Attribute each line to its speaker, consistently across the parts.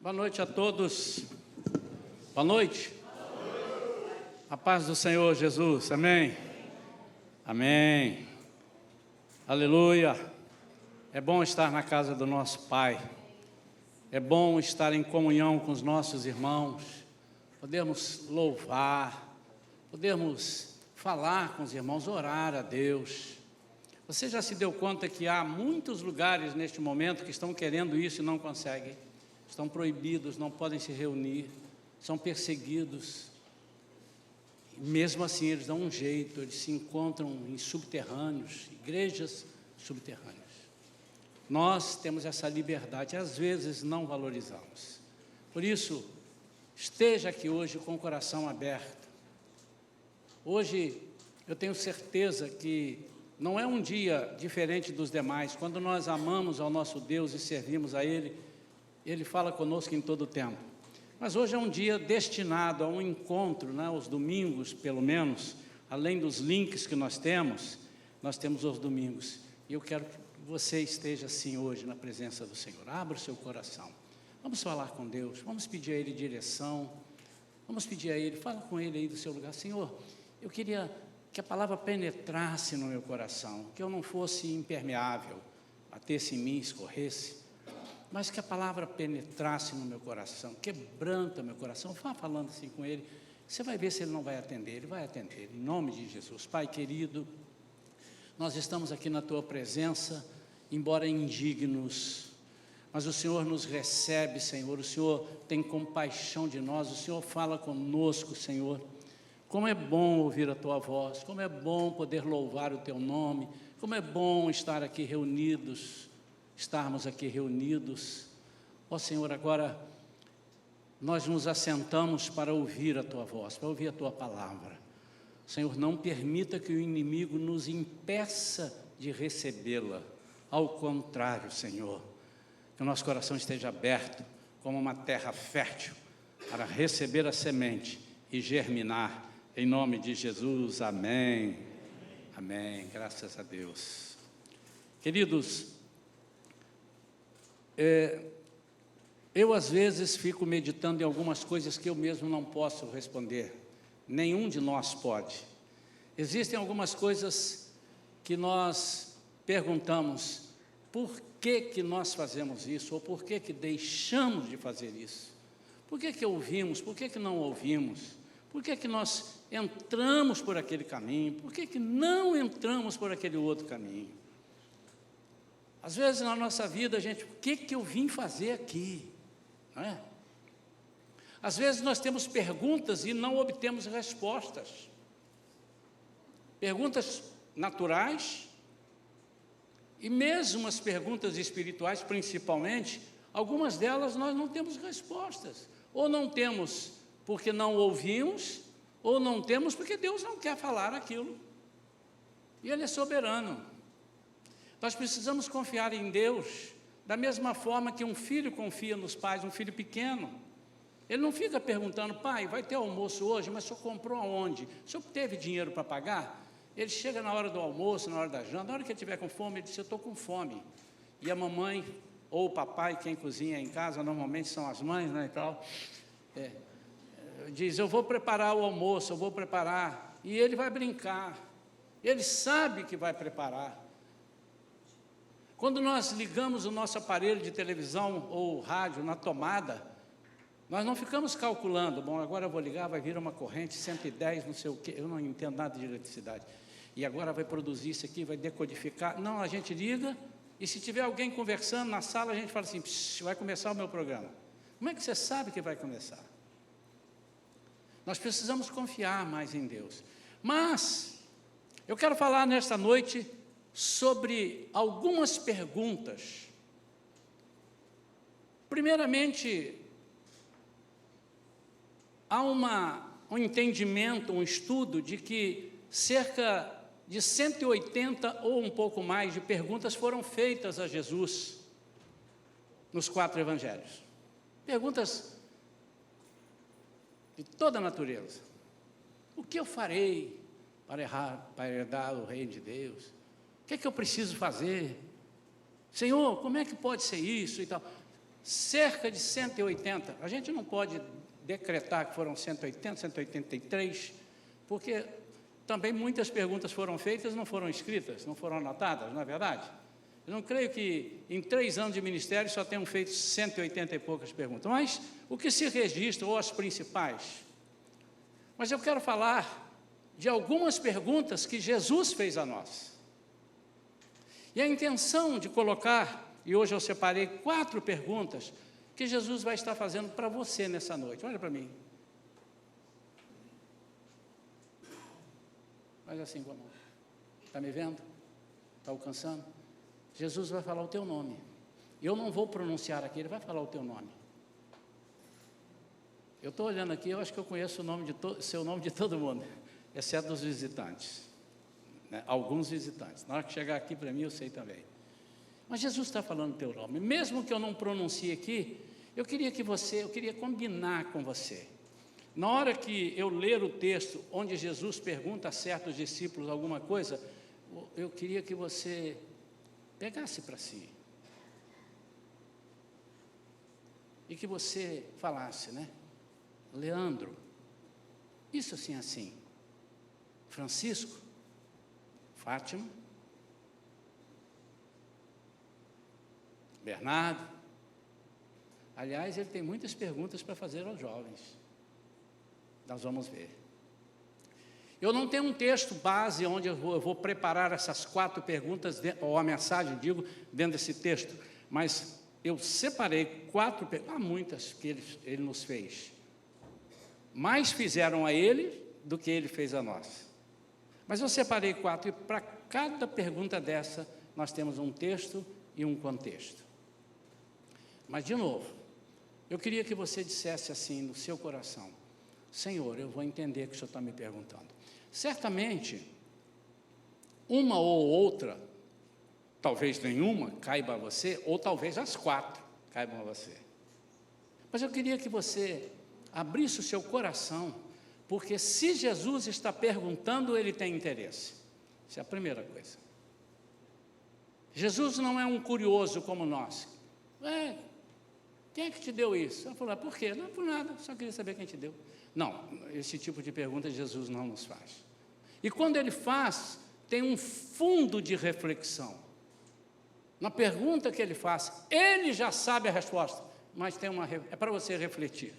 Speaker 1: Boa noite a todos. Boa noite. A paz do Senhor Jesus. Amém. Amém. Aleluia. É bom estar na casa do nosso Pai. É bom estar em comunhão com os nossos irmãos. Podemos louvar, podemos falar com os irmãos, orar a Deus. Você já se deu conta que há muitos lugares neste momento que estão querendo isso e não conseguem? Estão proibidos, não podem se reunir, são perseguidos. E mesmo assim eles dão um jeito, eles se encontram em subterrâneos, igrejas subterrâneas. Nós temos essa liberdade, às vezes não valorizamos. Por isso, esteja aqui hoje com o coração aberto. Hoje eu tenho certeza que não é um dia diferente dos demais. Quando nós amamos ao nosso Deus e servimos a Ele, Ele fala conosco em todo o tempo. Mas hoje é um dia destinado a um encontro, né? Os domingos, pelo menos, além dos links que nós temos os domingos. E eu quero que você esteja assim hoje na presença do Senhor. Abra o seu coração. Vamos falar com Deus, vamos pedir a Ele direção, vamos pedir a Ele, fala com Ele aí do seu lugar. Senhor, eu queria que a palavra penetrasse no meu coração, que eu não fosse impermeável, batesse em mim, escorresse, mas que a palavra penetrasse no meu coração, quebranta meu coração. Vá falando assim com Ele, você vai ver se Ele não vai atender. Ele vai atender, em nome de Jesus. Pai querido, nós estamos aqui na Tua presença, embora indignos, mas o Senhor nos recebe, Senhor, o Senhor tem compaixão de nós, o Senhor fala conosco, Senhor. Como é bom ouvir a Tua voz, como é bom poder louvar o Teu nome, como é bom estarmos aqui reunidos. Ó Senhor, agora nós nos assentamos para ouvir a Tua voz, para ouvir a Tua palavra. Senhor, não permita que o inimigo nos impeça de recebê-la. Ao contrário, Senhor, que o nosso coração esteja aberto como uma terra fértil para receber a semente e germinar. Em nome de Jesus, amém. Amém, graças a Deus. Queridos, eu às vezes fico meditando em algumas coisas que eu mesmo não posso responder. Nenhum de nós pode. Existem algumas coisas que nós perguntamos, por que nós fazemos isso? Ou por que deixamos de fazer isso? Por que ouvimos? Por que não ouvimos? Por que nós entramos por aquele caminho? Por que não entramos por aquele outro caminho? Às vezes na nossa vida, gente, o que eu vim fazer aqui? Não é? Às vezes nós temos perguntas e não obtemos respostas. Perguntas naturais e mesmo as perguntas espirituais, principalmente, algumas delas nós não temos respostas. Ou não temos porque não ouvimos, ou não temos porque Deus não quer falar aquilo. E Ele é soberano. Nós precisamos confiar em Deus, da mesma forma que um filho confia nos pais, um filho pequeno. Ele não fica perguntando, pai, vai ter almoço hoje, mas o senhor comprou aonde? O senhor teve dinheiro para pagar? Ele chega na hora do almoço, na hora da janta, na hora que ele estiver com fome, ele diz, eu estou com fome. E a mamãe, ou o papai, quem cozinha em casa, normalmente são as mães, né, e tal, diz, eu vou preparar o almoço, eu vou preparar. E ele vai brincar. Ele sabe que vai preparar. Quando nós ligamos o nosso aparelho de televisão ou rádio na tomada, nós não ficamos calculando, bom, agora eu vou ligar, vai vir uma corrente 110, não sei o quê, eu não entendo nada de eletricidade, e agora vai produzir isso aqui, vai decodificar. Não, a gente liga, e se tiver alguém conversando na sala, a gente fala assim, vai começar o meu programa. Como é que você sabe que vai começar? Nós precisamos confiar mais em Deus. Mas, eu quero falar nesta noite sobre algumas perguntas. Primeiramente, há um entendimento, um estudo de que cerca de 180 ou um pouco mais de perguntas foram feitas a Jesus nos 4 evangelhos. Perguntas de toda a natureza. O que eu farei para herdar o reino de Deus? O que é que eu preciso fazer? Senhor, como é que pode ser isso e tal? cerca de 180, a gente não pode decretar que foram 180, 183, porque também muitas perguntas foram feitas e não foram escritas, não foram anotadas, não é verdade? Eu não creio que em 3 anos de ministério só tenham feito 180 e poucas perguntas, mas o que se registra, ou as principais. Mas eu quero falar de algumas perguntas que Jesus fez a nós. E a intenção de colocar, e hoje eu separei 4 perguntas, que Jesus vai estar fazendo para você nessa noite. Olha para mim. Faz assim com a mão. Está me vendo? Está alcançando? Jesus vai falar o teu nome. Eu não vou pronunciar aqui, ele vai falar o teu nome. Eu estou olhando aqui, eu acho que eu conheço o nome seu nome de todo mundo, exceto dos visitantes, né? Alguns visitantes. Na hora que chegar aqui para mim, eu sei também. Mas Jesus está falando o teu nome. Mesmo que eu não pronuncie aqui, eu queria combinar com você. Na hora que eu ler o texto onde Jesus pergunta a certos discípulos alguma coisa, eu queria que você pegasse para si. E que você falasse, né? Leandro, isso assim, assim. Francisco, Fátima, Bernardo. Aliás, ele tem muitas perguntas para fazer aos jovens. Nós vamos ver. Eu não tenho um texto base onde eu vou preparar essas 4 perguntas, ou a mensagem, digo, dentro desse texto, mas eu separei 4 perguntas, há muitas que ele nos fez. Mais fizeram a ele do que ele fez a nós. Mas eu separei 4, e para cada pergunta dessa, nós temos um texto e um contexto. Mas, de novo, eu queria que você dissesse assim no seu coração: Senhor, eu vou entender o que o Senhor está me perguntando. Certamente, uma ou outra, talvez nenhuma, caiba a você, ou talvez as 4 caibam a você. Mas eu queria que você abrisse o seu coração, porque se Jesus está perguntando, ele tem interesse. Essa é a primeira coisa. Jesus não é um curioso como nós. Quem é que te deu isso? Ela falou, por quê? Não, por nada, só queria saber quem te deu. Não, esse tipo de pergunta Jesus não nos faz. E quando ele faz, tem um fundo de reflexão. Na pergunta que ele faz, ele já sabe a resposta, mas é para você refletir.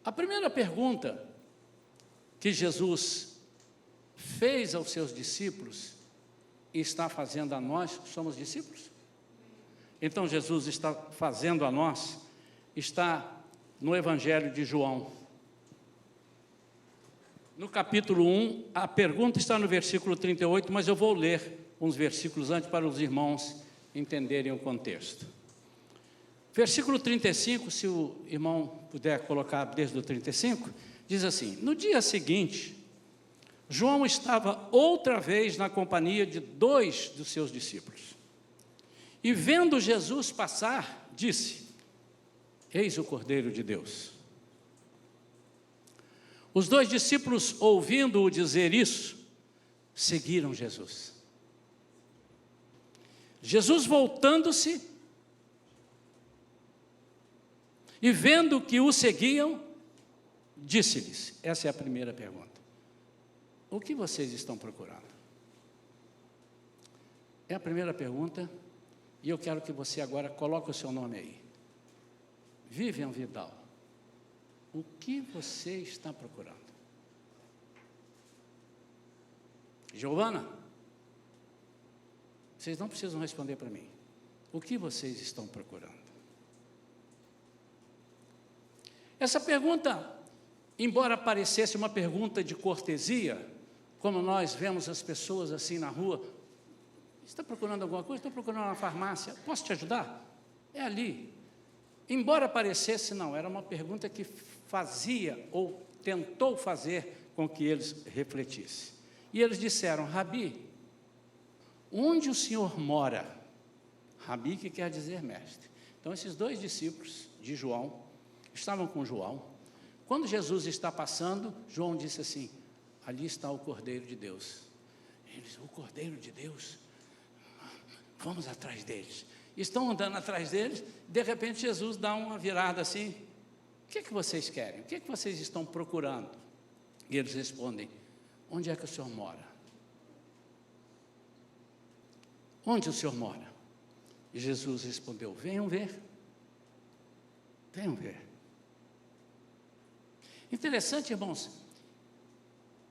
Speaker 1: A primeira pergunta que Jesus fez aos seus discípulos e está fazendo a nós, somos discípulos? Então Jesus está fazendo a nós, está no Evangelho de João. No capítulo 1, a pergunta está no versículo 38, mas eu vou ler uns versículos antes para os irmãos entenderem o contexto. Versículo 35, se o irmão puder colocar desde o 35, diz assim: no dia seguinte, João estava outra vez na companhia de 2 dos seus discípulos. E vendo Jesus passar, disse: eis o Cordeiro de Deus. Os 2 discípulos, ouvindo-o dizer isso, seguiram Jesus. Jesus, voltando-se e vendo que o seguiam, disse-lhes, essa é a primeira pergunta: o que vocês estão procurando? É a primeira pergunta, e eu quero que você agora coloque o seu nome aí. Vivian Vidal, o que você está procurando? Giovana, vocês não precisam responder para mim. O que vocês estão procurando? Essa pergunta, embora parecesse uma pergunta de cortesia, como nós vemos as pessoas assim na rua: está procurando alguma coisa? Estou procurando uma farmácia, posso te ajudar? É ali. Embora parecesse, não, era uma pergunta que fazia ou tentou fazer com que eles refletissem. E eles disseram: Rabi, onde o Senhor mora? Rabi, que quer dizer mestre. Então, esses 2 discípulos de João estavam com João. Quando Jesus está passando, João disse assim: ali está o Cordeiro de Deus. Eles: o Cordeiro de Deus? Vamos atrás deles. Estão andando atrás deles, de repente Jesus dá uma virada assim: o que é que vocês querem? O que é que vocês estão procurando? E eles respondem: onde é que o Senhor mora? Onde o Senhor mora? E Jesus respondeu: venham ver. Venham ver. Interessante, irmãos,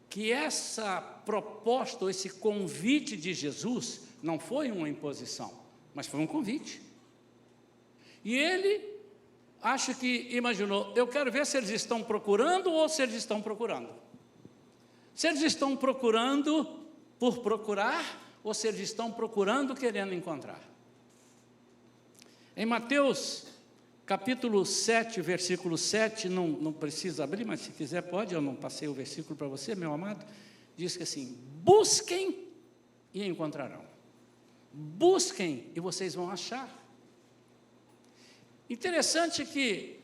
Speaker 1: que essa proposta, esse convite de Jesus, não foi uma imposição, mas foi um convite. E ele, acho que imaginou: eu quero ver se eles estão procurando ou se eles estão procurando. Se eles estão procurando por procurar, ou se eles estão procurando querendo encontrar. Em Mateus, capítulo 7, versículo 7, não precisa abrir, mas se quiser pode, eu não passei o versículo para você, meu amado. Diz que assim: busquem e encontrarão. Busquem e vocês vão achar. Interessante que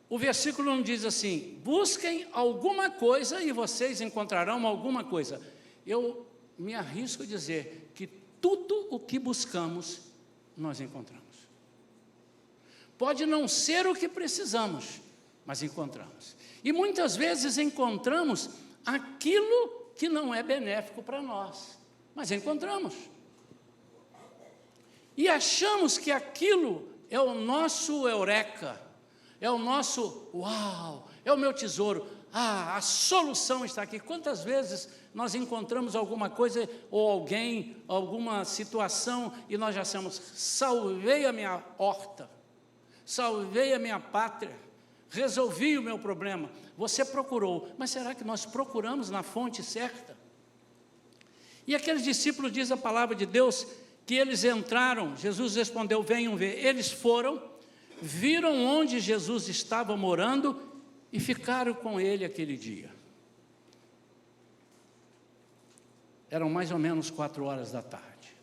Speaker 1: o versículo não diz assim: busquem alguma coisa e vocês encontrarão alguma coisa. Eu me arrisco a dizer que tudo o que buscamos, nós encontramos. Pode não ser o que precisamos, mas encontramos. E muitas vezes encontramos aquilo que não é benéfico para nós, mas encontramos. E achamos que aquilo é o nosso eureka, é o nosso uau, é o meu tesouro. A solução está aqui. Quantas vezes nós encontramos alguma coisa ou alguém, alguma situação, e nós já achamos: salvei a minha horta, salvei a minha pátria, resolvi o meu problema. Você procurou, mas será que nós procuramos na fonte certa? E aqueles discípulos, diz a palavra de Deus, que eles entraram. Jesus respondeu: venham ver. Eles foram, viram onde Jesus estava morando e ficaram com ele aquele dia. Eram mais ou menos 4 horas da tarde.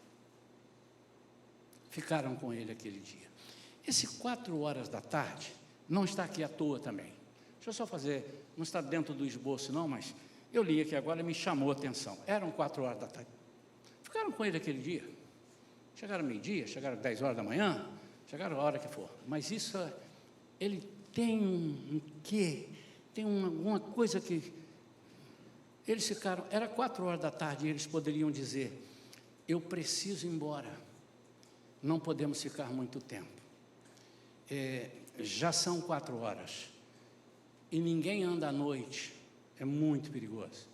Speaker 1: Ficaram com ele aquele dia. Esse 4 horas da tarde não está aqui à toa também. Deixa eu só fazer, não está dentro do esboço não, mas eu li aqui agora e me chamou a atenção. Eram 4 horas da tarde. Ficaram com ele aquele dia. Chegaram meio-dia, chegaram 10 horas da manhã, chegaram a hora que for. Mas isso, ele tem um quê? Tem alguma coisa que... Eles ficaram, era 4 horas da tarde e eles poderiam dizer: eu preciso ir embora, não podemos ficar muito tempo. Já são 4 horas e ninguém anda à noite, é muito perigoso,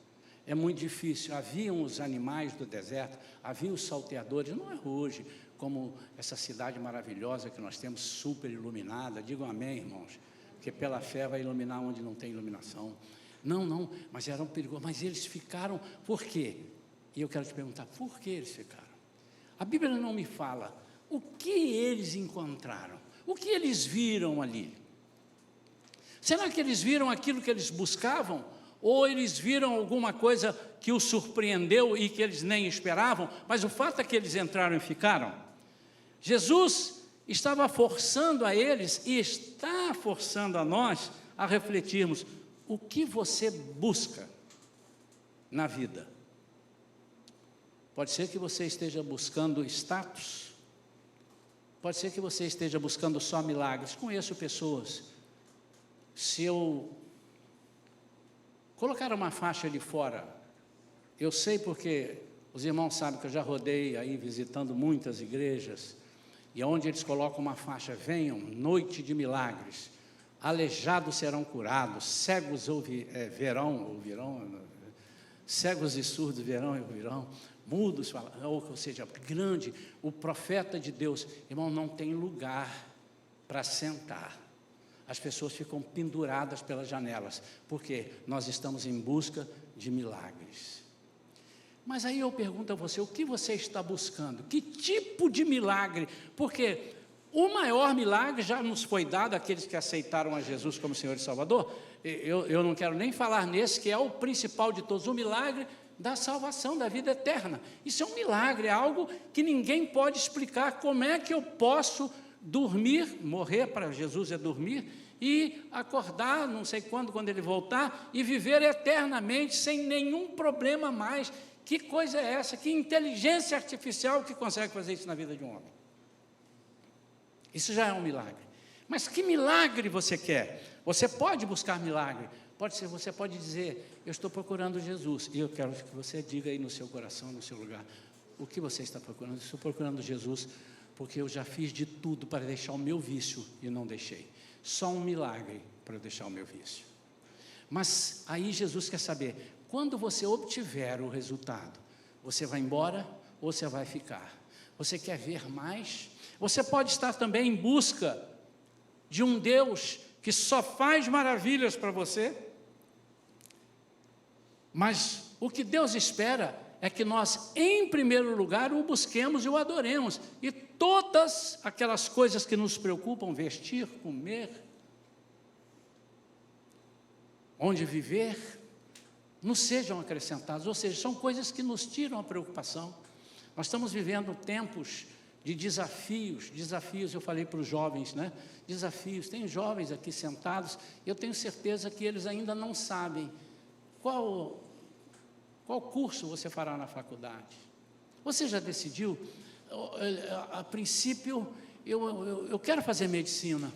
Speaker 1: é muito difícil. Haviam os animais do deserto, haviam os salteadores, não é hoje como essa cidade maravilhosa que nós temos, super iluminada. Digam amém, irmãos, porque pela fé vai iluminar onde não tem iluminação. Não, mas eram perigosos. Mas eles ficaram, por quê? E eu quero te perguntar, por que eles ficaram? A Bíblia não me fala o que eles encontraram, o que eles viram ali. Será que eles viram aquilo que eles buscavam? Ou eles viram alguma coisa que os surpreendeu e que eles nem esperavam? Mas o fato é que eles entraram e ficaram. Jesus estava forçando a eles e está forçando a nós a refletirmos: o que você busca na vida? Pode ser que você esteja buscando status, pode ser que você esteja buscando só milagres. Conheço pessoas, se eu colocar uma faixa ali fora, eu sei porque os irmãos sabem que eu já rodei aí visitando muitas igrejas, e onde eles colocam uma faixa: venham, noite de milagres, aleijados serão curados, cegos ouvirão, cegos e surdos verão e ouvirão, mudos falarão, ou seja, grande, o profeta de Deus. Irmão, não tem lugar para sentar. As pessoas ficam penduradas pelas janelas, porque nós estamos em busca de milagres. Mas aí eu pergunto a você: o que você está buscando? Que tipo de milagre? Porque o maior milagre já nos foi dado àqueles que aceitaram a Jesus como Senhor e Salvador. Eu não quero nem falar nesse, que é o principal de todos, o milagre da salvação, da vida eterna. Isso é um milagre, é algo que ninguém pode explicar. Como é que eu posso dormir, morrer para Jesus é dormir, e acordar, não sei quando ele voltar, e viver eternamente sem nenhum problema mais. Que coisa é essa? Que inteligência artificial que consegue fazer isso na vida de um homem? Isso já é um milagre. Mas que milagre você quer? Você pode buscar milagre. Pode ser, você pode dizer, eu estou procurando Jesus. E eu quero que você diga aí no seu coração, no seu lugar, o que você está procurando? Eu estou procurando Jesus porque eu já fiz de tudo para deixar o meu vício e não deixei. Só um milagre para eu deixar o meu vício. Mas aí Jesus quer saber, quando você obtiver o resultado, você vai embora ou você vai ficar? Você quer ver mais? Você pode estar também em busca de um Deus que só faz maravilhas para você, mas o que Deus espera é que nós, em primeiro lugar, o busquemos e o adoremos, e todas aquelas coisas que nos preocupam, vestir, comer, onde viver, nos sejam acrescentadas, ou seja, são coisas que nos tiram a preocupação. Nós estamos vivendo tempos de desafios, eu falei para os jovens, né? Desafios, tem jovens aqui sentados, eu tenho certeza que eles ainda não sabem qual curso você fará na faculdade. Você já decidiu? A princípio, eu quero fazer medicina,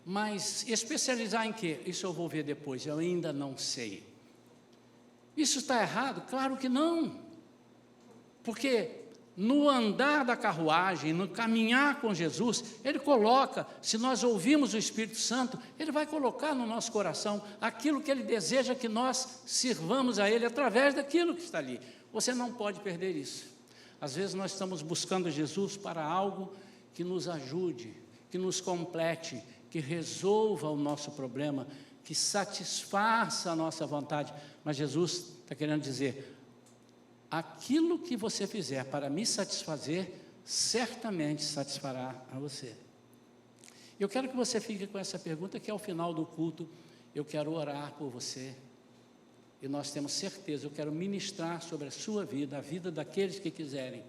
Speaker 1: mas especializar em quê? Isso eu vou ver depois, eu ainda não sei. Isso está errado? Claro que não, porque no andar da carruagem, no caminhar com Jesus, Ele coloca, se nós ouvirmos o Espírito Santo, Ele vai colocar no nosso coração aquilo que Ele deseja que nós sirvamos a Ele, através daquilo que está ali. Você não pode perder isso. Às vezes nós estamos buscando Jesus para algo que nos ajude, que nos complete, que resolva o nosso problema, que satisfaça a nossa vontade, mas Jesus está querendo dizer, aquilo que você fizer para me satisfazer, certamente satisfará a você. Eu quero que você fique com essa pergunta, que ao final do culto, eu quero orar por você, e nós temos certeza, eu quero ministrar sobre a sua vida, a vida daqueles que quiserem,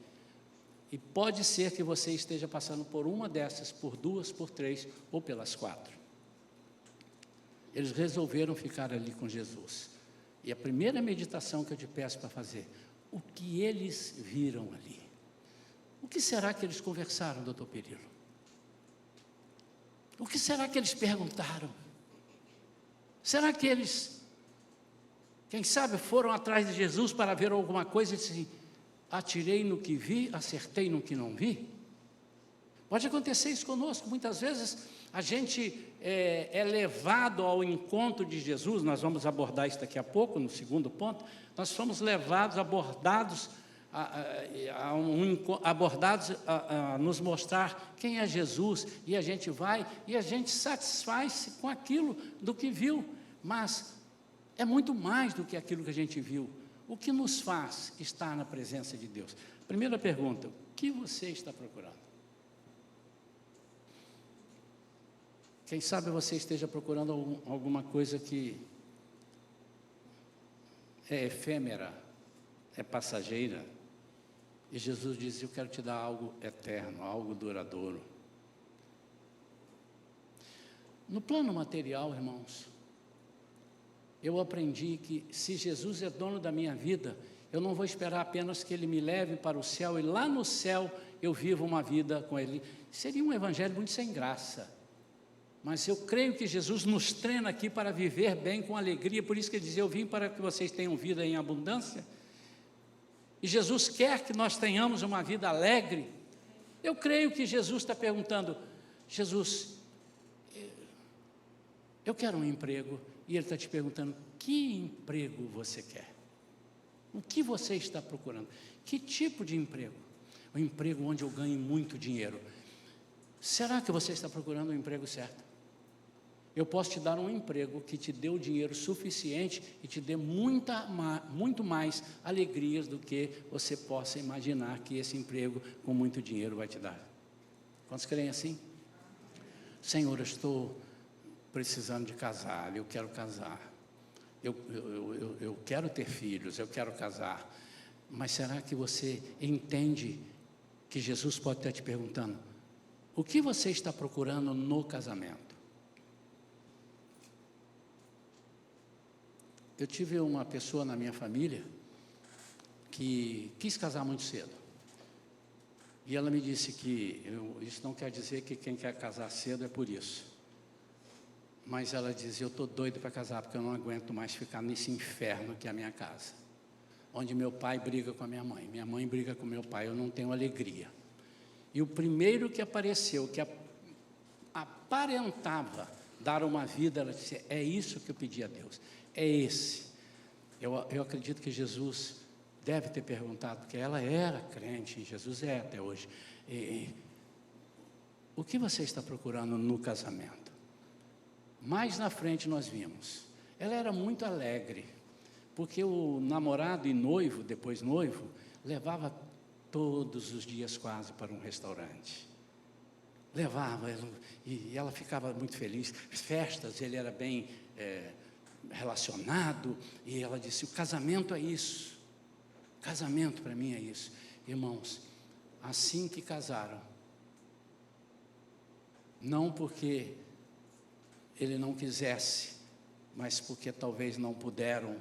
Speaker 1: e pode ser que você esteja passando por uma dessas, por duas, por três, ou pelas 4. Eles resolveram ficar ali com Jesus, e a primeira meditação que eu te peço para fazer, o que eles viram ali? O que será que eles conversaram, doutor Perillo? O que será que eles perguntaram? Será que eles, quem sabe, foram atrás de Jesus para ver alguma coisa e disseram, atirei no que vi, acertei no que não vi? Pode acontecer isso conosco, muitas vezes a gente é levado ao encontro de Jesus, nós vamos abordar isso daqui a pouco, no segundo ponto, nós fomos levados, abordados a nos mostrar quem é Jesus, e a gente vai, e a gente satisfaz-se com aquilo do que viu, mas é muito mais do que aquilo que a gente viu. O que nos faz estar na presença de Deus? Primeira pergunta, o que você está procurando? Quem sabe você esteja procurando alguma coisa que é efêmera, é passageira, e Jesus diz, eu quero te dar algo eterno, algo duradouro. No plano material, irmãos, eu aprendi que se Jesus é dono da minha vida, eu não vou esperar apenas que Ele me leve para o céu, e lá no céu eu vivo uma vida com Ele. Seria um evangelho muito sem graça. Mas eu creio que Jesus nos treina aqui para viver bem, com alegria, por isso que Ele diz, eu vim para que vocês tenham vida em abundância, e Jesus quer que nós tenhamos uma vida alegre. Eu creio que Jesus está perguntando, Jesus, eu quero um emprego, e Ele está te perguntando, que emprego você quer? O que você está procurando? Que tipo de emprego? Um emprego onde eu ganhe muito dinheiro. Será que você está procurando o emprego certo? Eu posso te dar um emprego que te dê o dinheiro suficiente e te dê muito mais alegrias do que você possa imaginar que esse emprego com muito dinheiro vai te dar. Quantos creem assim? Senhor, eu estou precisando de casar, eu quero casar, eu quero ter filhos, eu quero casar, mas será que você entende que Jesus pode estar te perguntando, o que você está procurando no casamento? Eu tive uma pessoa na minha família que quis casar muito cedo. E ela me disse que isso não quer dizer que quem quer casar cedo é por isso. Mas ela dizia, eu estou doido para casar, porque eu não aguento mais ficar nesse inferno que é a minha casa. Onde meu pai briga com a minha mãe briga com meu pai, eu não tenho alegria. E o primeiro que apareceu, que aparentava dar uma vida, ela disse, é isso que eu pedi a Deus, é esse. Eu acredito que Jesus deve ter perguntado, porque ela era crente, e Jesus é até hoje. O que você está procurando no casamento? Mais na frente nós vimos, ela era muito alegre, porque o namorado e noivo, depois noivo, levava todos os dias quase para um restaurante. Levava, e ela ficava muito feliz. Festas, ele era bem relacionado, e ela disse, o casamento é isso. Casamento para mim é isso. Irmãos, assim que casaram, não porque ele não quisesse, mas porque talvez não puderam,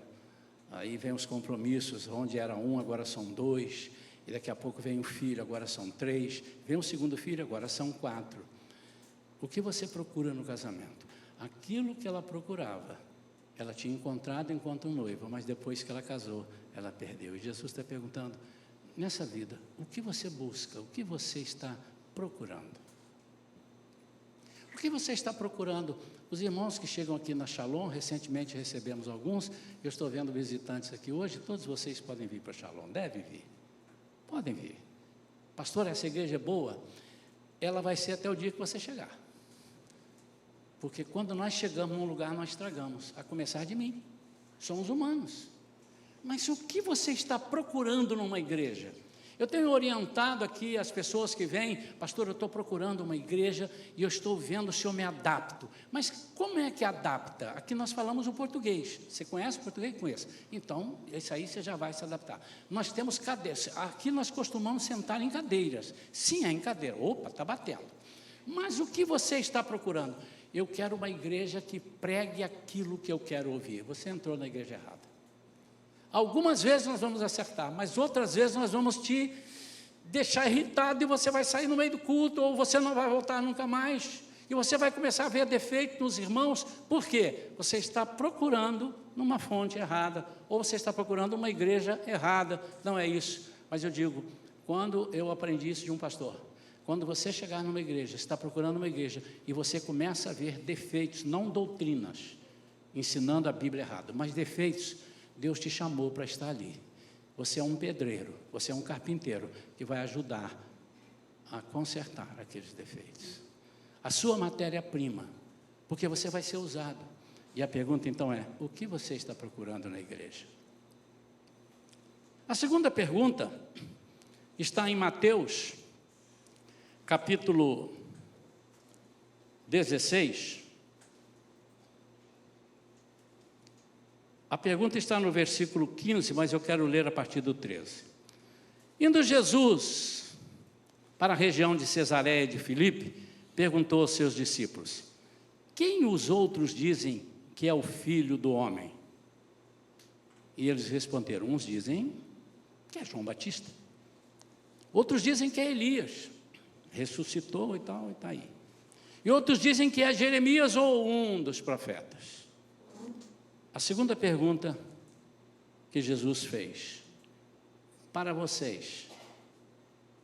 Speaker 1: aí vem os compromissos, onde era um, agora são 2, e daqui a pouco vem o filho, agora são 3, vem o segundo filho, agora são 4. O que você procura no casamento? Aquilo que ela procurava, ela tinha encontrado enquanto noiva, mas depois que ela casou, ela perdeu. E Jesus está perguntando, nessa vida, o que você busca? O que você está procurando? O que você está procurando? Os irmãos que chegam aqui na Shalom, recentemente recebemos alguns, eu estou vendo visitantes aqui hoje, todos vocês podem vir para Shalom, devem vir, podem vir. Pastor, essa igreja é boa? Ela vai ser até o dia que você chegar. Porque quando nós chegamos num lugar, nós estragamos, a começar de mim. Somos humanos. Mas o que você está procurando numa igreja? Eu tenho orientado aqui as pessoas que vêm, pastor, eu estou procurando uma igreja e eu estou vendo se eu me adapto. Mas como é que adapta? Aqui nós falamos o português. Você conhece o português? Conheço. Então, isso aí você já vai se adaptar. Nós temos cadeiras. Aqui nós costumamos sentar em cadeiras. Sim, é em cadeira. Opa, está batendo. Mas o que você está procurando? Eu quero uma igreja que pregue aquilo que eu quero ouvir. Você entrou na igreja errada. Algumas vezes nós vamos acertar, mas outras vezes nós vamos te deixar irritado e você vai sair no meio do culto, ou você não vai voltar nunca mais, e você vai começar a ver defeito nos irmãos. Por quê? Você está procurando numa fonte errada, ou você está procurando uma igreja errada. Não é isso, mas eu digo, quando eu aprendi isso de um pastor, quando você chegar numa igreja, está procurando uma igreja, e você começa a ver defeitos, não doutrinas, ensinando a Bíblia errada, mas defeitos, Deus te chamou para estar ali. Você é um pedreiro, você é um carpinteiro, que vai ajudar a consertar aqueles defeitos. A sua matéria-prima, porque você vai ser usado. E a pergunta então é, o que você está procurando na igreja? A segunda pergunta está em Mateus, capítulo 16. A pergunta está no versículo 15, mas eu quero ler a partir do 13. Indo Jesus para a região de Cesareia de Filipe, perguntou aos seus discípulos, quem os outros dizem que é o Filho do Homem? E eles responderam, uns dizem que é João Batista, outros dizem que é Elias, ressuscitou e tal, e está aí. E outros dizem que é Jeremias ou um dos profetas. A segunda pergunta que Jesus fez, para vocês,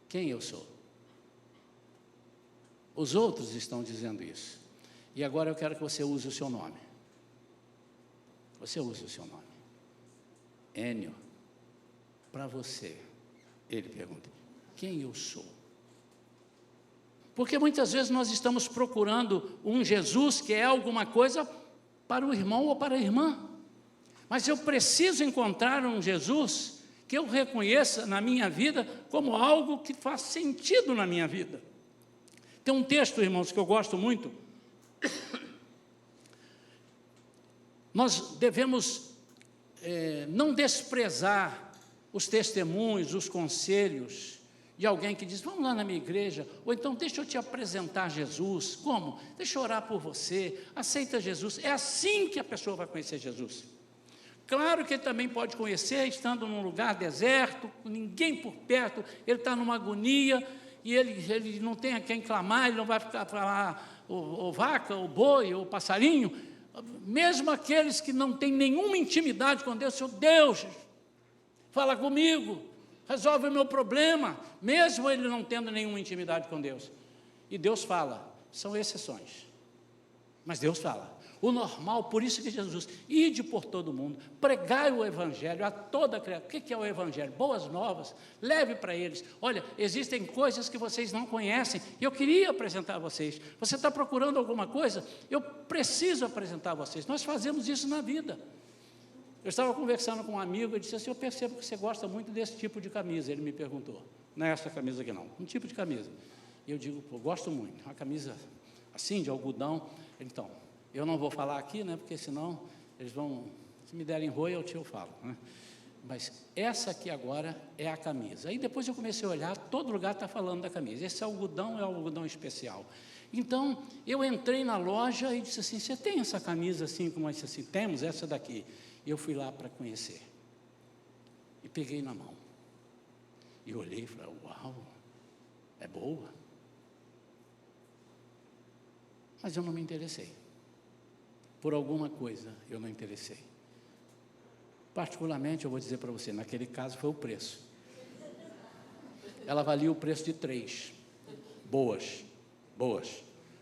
Speaker 1: quem eu sou? Os outros estão dizendo isso. E agora eu quero que você use o seu nome. Você use o seu nome. Enio, para você, ele pergunta, quem eu sou? Porque muitas vezes nós estamos procurando um Jesus que é alguma coisa para o irmão ou para a irmã. Mas eu preciso encontrar um Jesus que eu reconheça na minha vida como algo que faz sentido na minha vida. Tem um texto, irmãos, que eu gosto muito. Nós devemos não desprezar os testemunhos, os conselhos de alguém que diz, vamos lá na minha igreja, ou então deixa eu te apresentar Jesus. Como? Deixa eu orar por você, aceita Jesus. É assim que a pessoa vai conhecer Jesus. Claro que ele também pode conhecer, estando num lugar deserto, com ninguém por perto, ele está numa agonia, e ele não tem a quem clamar, ele não vai ficar para lá, ou vaca, ou boi, ou passarinho. Mesmo aqueles que não têm nenhuma intimidade com Deus, Senhor Deus, fala comigo, resolve o meu problema, mesmo ele não tendo nenhuma intimidade com Deus. E Deus fala, são exceções, mas Deus fala. O normal, por isso que Jesus, ide por todo mundo, pregai o Evangelho a toda criatura. O que é o Evangelho? Boas novas, leve para eles. Olha, existem coisas que vocês não conhecem, e eu queria apresentar a vocês. Você está procurando alguma coisa? Eu preciso apresentar a vocês. Nós fazemos isso na vida. Eu estava conversando com um amigo, ele disse assim, eu percebo que você gosta muito desse tipo de camisa. Ele me perguntou, não é essa camisa aqui não, um tipo de camisa. E eu digo, eu gosto muito, uma camisa assim, de algodão. Então, eu não vou falar aqui, né, porque senão eles vão, se me derem roi, eu falo, né? Mas essa aqui agora é a camisa. Aí depois eu comecei a olhar, todo lugar está falando da camisa. Esse algodão é um algodão especial. Então, eu entrei na loja e disse assim, você tem essa camisa assim, como essa assim? Temos essa daqui. E eu fui lá para conhecer. E peguei na mão. E olhei e falei, uau, é boa. Mas eu não me interessei. Por alguma coisa eu não interessei. Particularmente, eu vou dizer para você, naquele caso foi o preço. Ela valia o preço de 3. Boas.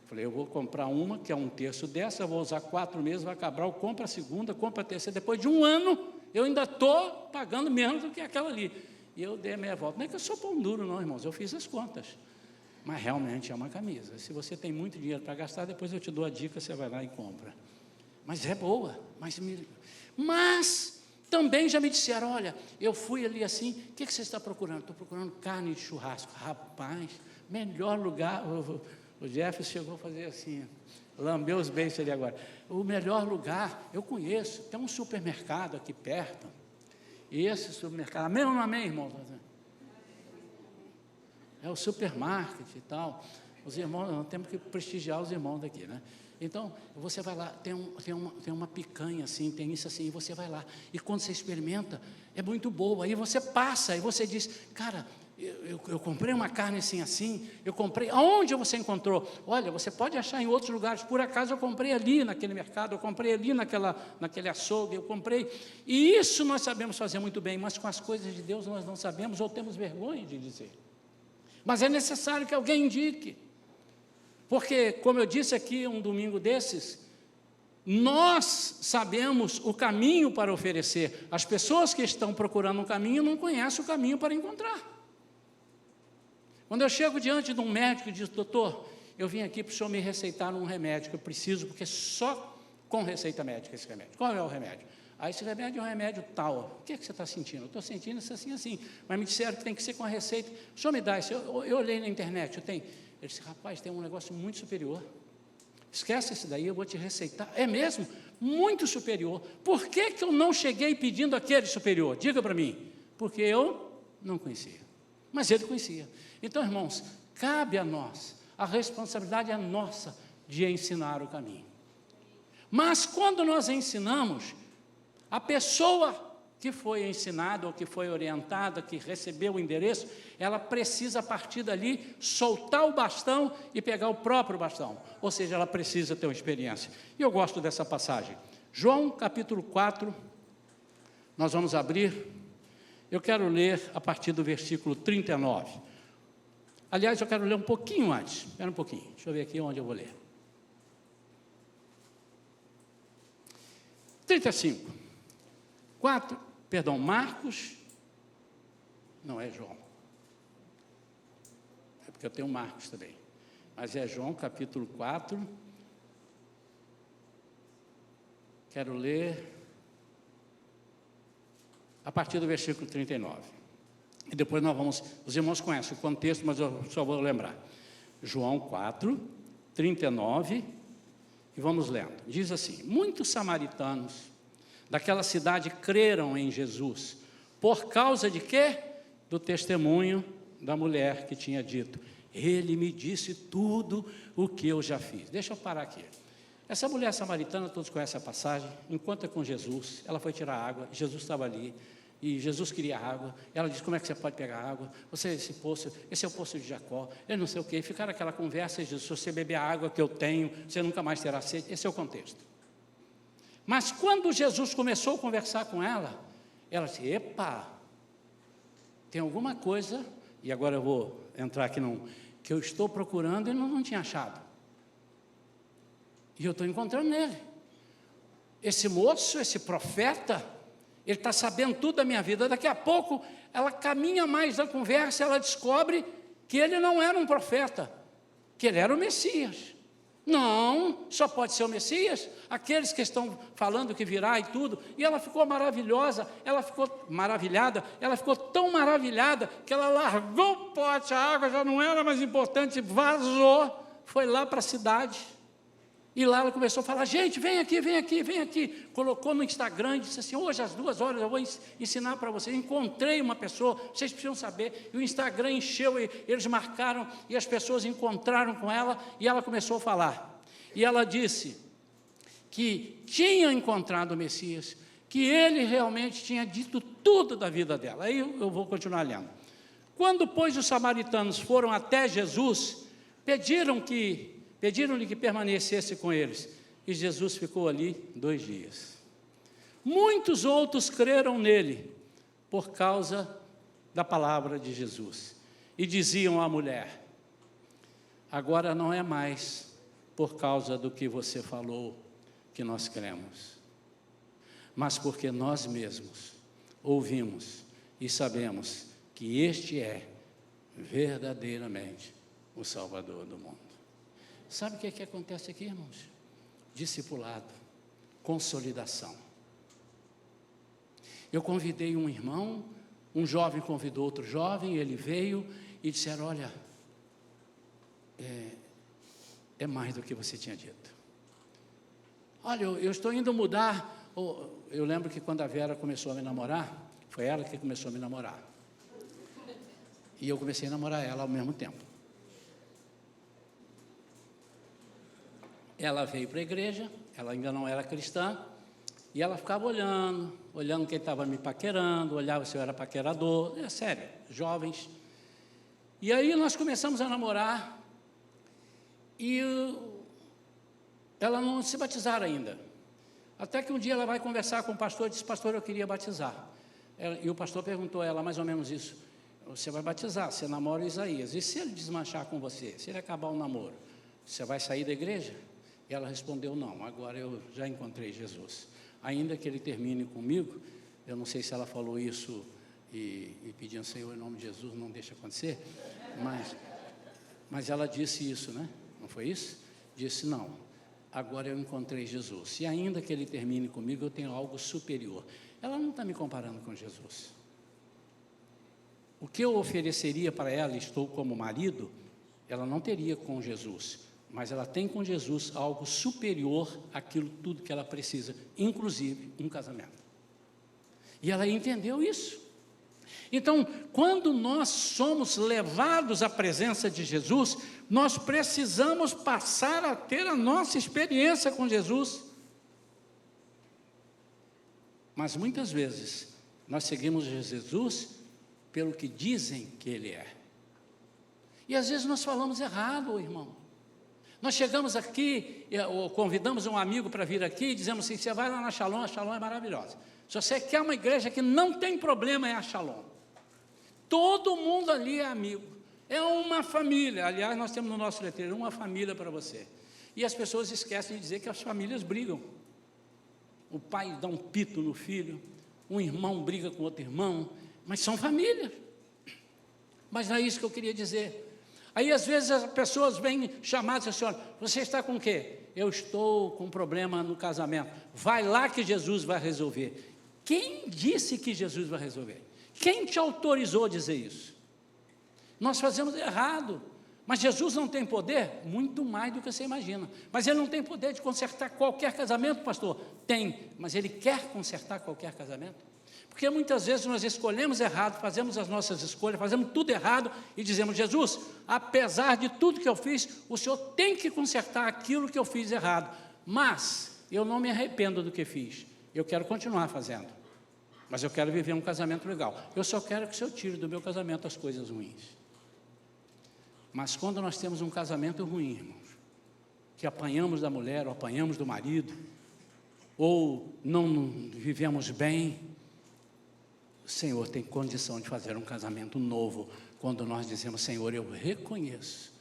Speaker 1: Falei, eu vou comprar uma, que é 1/3 dessa, eu vou usar 4 meses, vai acabar, eu compro a segunda, compro a terceira. Depois de 1 ano, eu ainda estou pagando menos do que aquela ali. E eu dei a meia volta. Não é que eu sou pão duro, não, irmãos, eu fiz as contas. Mas realmente é uma camisa. Se você tem muito dinheiro para gastar, depois eu te dou a dica, você vai lá e compra. Mas é boa, mas também já me disseram, olha, eu fui ali assim, o que você está procurando? Estou procurando carne de churrasco. Rapaz, melhor lugar, o Jefferson chegou a fazer assim, lambeu os beiços ali agora. O melhor lugar, eu conheço, tem um supermercado aqui perto, e esse supermercado, amém, irmão? É o supermarket e tal. Os irmãos, nós temos que prestigiar os irmãos daqui, né? Então, você vai lá, tem uma picanha assim, tem isso assim, e você vai lá, e quando você experimenta, é muito boa, aí você passa, e você diz, cara, eu comprei uma carne assim, eu comprei, aonde você encontrou? Olha, você pode achar em outros lugares, por acaso eu comprei ali naquele mercado, eu comprei ali naquele açougue, eu comprei, e isso nós sabemos fazer muito bem, mas com as coisas de Deus nós não sabemos, ou temos vergonha de dizer, mas é necessário que alguém indique. Porque, como eu disse aqui um domingo desses, nós sabemos o caminho para oferecer. As pessoas que estão procurando um caminho não conhecem o caminho para encontrar. Quando eu chego diante de um médico e digo, doutor, eu vim aqui para o senhor me receitar um remédio que eu preciso, porque só com receita médica esse remédio. Qual é o remédio? Esse remédio é um remédio tal. O que você está sentindo? Eu estou sentindo isso assim. Mas me disseram que tem que ser com a receita. O senhor me dá isso. Eu olhei na internet, eu tenho. Ele disse, rapaz, tem um negócio muito superior. Esquece esse daí, eu vou te receitar. É mesmo? Muito superior. Por que eu não cheguei pedindo aquele superior? Diga para mim. Porque eu não conhecia. Mas ele conhecia. Então, irmãos, cabe a nós, a responsabilidade é nossa de ensinar o caminho. Mas quando nós ensinamos, a pessoa que foi ensinada ou que foi orientada, que recebeu o endereço, ela precisa, a partir dali, soltar o bastão e pegar o próprio bastão. Ou seja, ela precisa ter uma experiência. E eu gosto dessa passagem. João, capítulo 4, nós vamos abrir. Eu quero ler a partir do versículo 39. Aliás, eu quero ler um pouquinho antes. Espera um pouquinho. Deixa eu ver aqui onde eu vou ler. 35. Marcos, não é João, é porque eu tenho Marcos também, mas é João capítulo 4, quero ler a partir do versículo 39, e depois nós vamos, os irmãos conhecem o contexto, mas eu só vou lembrar, João 4, 39, e vamos lendo, diz assim, muitos samaritanos daquela cidade creram em Jesus, por causa de quê? Do testemunho da mulher que tinha dito, ele me disse tudo o que eu já fiz. Deixa eu parar aqui. Essa mulher samaritana, todos conhecem a passagem, encontra com Jesus, ela foi tirar água, Jesus estava ali, e Jesus queria água. Ela disse: como é que você pode pegar água? Esse é o poço de Jacó, ele não sei o quê. Ficaram aquela conversa, e Jesus: se você beber a água que eu tenho, você nunca mais terá sede. Esse é o contexto. Mas quando Jesus começou a conversar com ela, ela disse: epa, tem alguma coisa, e agora eu vou entrar aqui que eu estou procurando e não tinha achado. E eu estou encontrando nele. Esse moço, esse profeta, ele está sabendo tudo da minha vida. Daqui a pouco, ela caminha mais na conversa, ela descobre que ele não era um profeta, que ele era o Messias. Não, só pode ser o Messias, aqueles que estão falando que virá e tudo. E ela ficou maravilhosa, ela ficou maravilhada, ela ficou tão maravilhada, que ela largou o pote, a água já não era mais importante, vazou, foi lá para a cidade. E lá ela começou a falar: gente, vem aqui, vem aqui, vem aqui. Colocou no Instagram e disse assim: hoje às 2 horas eu vou ensinar para vocês. Encontrei uma pessoa, vocês precisam saber. E o Instagram encheu, e eles marcaram, e as pessoas encontraram com ela, e ela começou a falar. E ela disse que tinha encontrado o Messias, que ele realmente tinha dito tudo da vida dela. Aí eu vou continuar lendo. Quando, pois, os samaritanos foram até Jesus, pediram-lhe que permanecesse com eles, e Jesus ficou ali 2 dias. Muitos outros creram nele, por causa da palavra de Jesus, e diziam à mulher: agora não é mais por causa do que você falou que nós cremos, mas porque nós mesmos ouvimos e sabemos que este é verdadeiramente o Salvador do mundo. Sabe o que acontece aqui, irmãos? Discipulado, consolidação. Eu convidei um irmão, um jovem convidou outro jovem, ele veio e disseram: olha, é mais do que você tinha dito. Olha, eu estou indo mudar. Eu lembro que quando a Vera começou a me namorar, foi ela que começou a me namorar. E eu comecei a namorar ela ao mesmo tempo. Ela veio para a igreja, ela ainda não era cristã, e ela ficava olhando quem estava me paquerando, olhava se eu era paquerador, sério, jovens. E aí nós começamos a namorar, e ela não se batizara ainda. Até que um dia ela vai conversar com o pastor e disse: pastor, eu queria batizar. E o pastor perguntou a ela mais ou menos isso: você vai batizar, você namora o Isaías, e se ele desmanchar com você, se ele acabar o namoro, você vai sair da igreja? E ela respondeu: não, agora eu já encontrei Jesus, ainda que ele termine comigo. Eu não sei se ela falou isso e pedindo: Senhor, em nome de Jesus, não deixa acontecer, mas ela disse isso, né? Não foi isso? Disse: não, agora eu encontrei Jesus, e ainda que ele termine comigo, eu tenho algo superior. Ela não está me comparando com Jesus. O que eu ofereceria para ela, estou como marido, ela não teria com Jesus, mas ela tem com Jesus algo superior àquilo tudo que ela precisa, inclusive um casamento. E ela entendeu isso. Então, quando nós somos levados à presença de Jesus, nós precisamos passar a ter a nossa experiência com Jesus. Mas muitas vezes, nós seguimos Jesus pelo que dizem que Ele é. E às vezes nós falamos errado, irmão. Nós chegamos aqui, ou convidamos um amigo para vir aqui, e dizemos assim: você vai lá na Shalom, a Shalom é maravilhosa. Se você quer uma igreja que não tem problema, é a Shalom. Todo mundo ali é amigo, é uma família. Aliás, nós temos no nosso letreiro: uma família para você. E as pessoas esquecem de dizer que as famílias brigam. O pai dá um pito no filho, um irmão briga com outro irmão, mas são famílias. Mas não é isso que eu queria dizer. Aí às vezes as pessoas vêm chamadas e dizem assim: olha, você está com o quê? Eu estou com um problema no casamento. Vai lá que Jesus vai resolver. Quem disse que Jesus vai resolver? Quem te autorizou a dizer isso? Nós fazemos errado. Mas Jesus não tem poder? Muito mais do que você imagina. Mas Ele não tem poder de consertar qualquer casamento, pastor? Tem, mas Ele quer consertar qualquer casamento? Porque muitas vezes nós escolhemos errado, fazemos as nossas escolhas, fazemos tudo errado e dizemos: Jesus, apesar de tudo que eu fiz, o Senhor tem que consertar aquilo que eu fiz errado. Mas eu não me arrependo do que fiz. Eu quero continuar fazendo. Mas eu quero viver um casamento legal. Eu só quero que o Senhor tire do meu casamento as coisas ruins. Mas quando nós temos um casamento ruim, irmãos, que apanhamos da mulher, ou apanhamos do marido, ou não vivemos bem, o Senhor tem condição de fazer um casamento novo, quando nós dizemos: Senhor, eu reconheço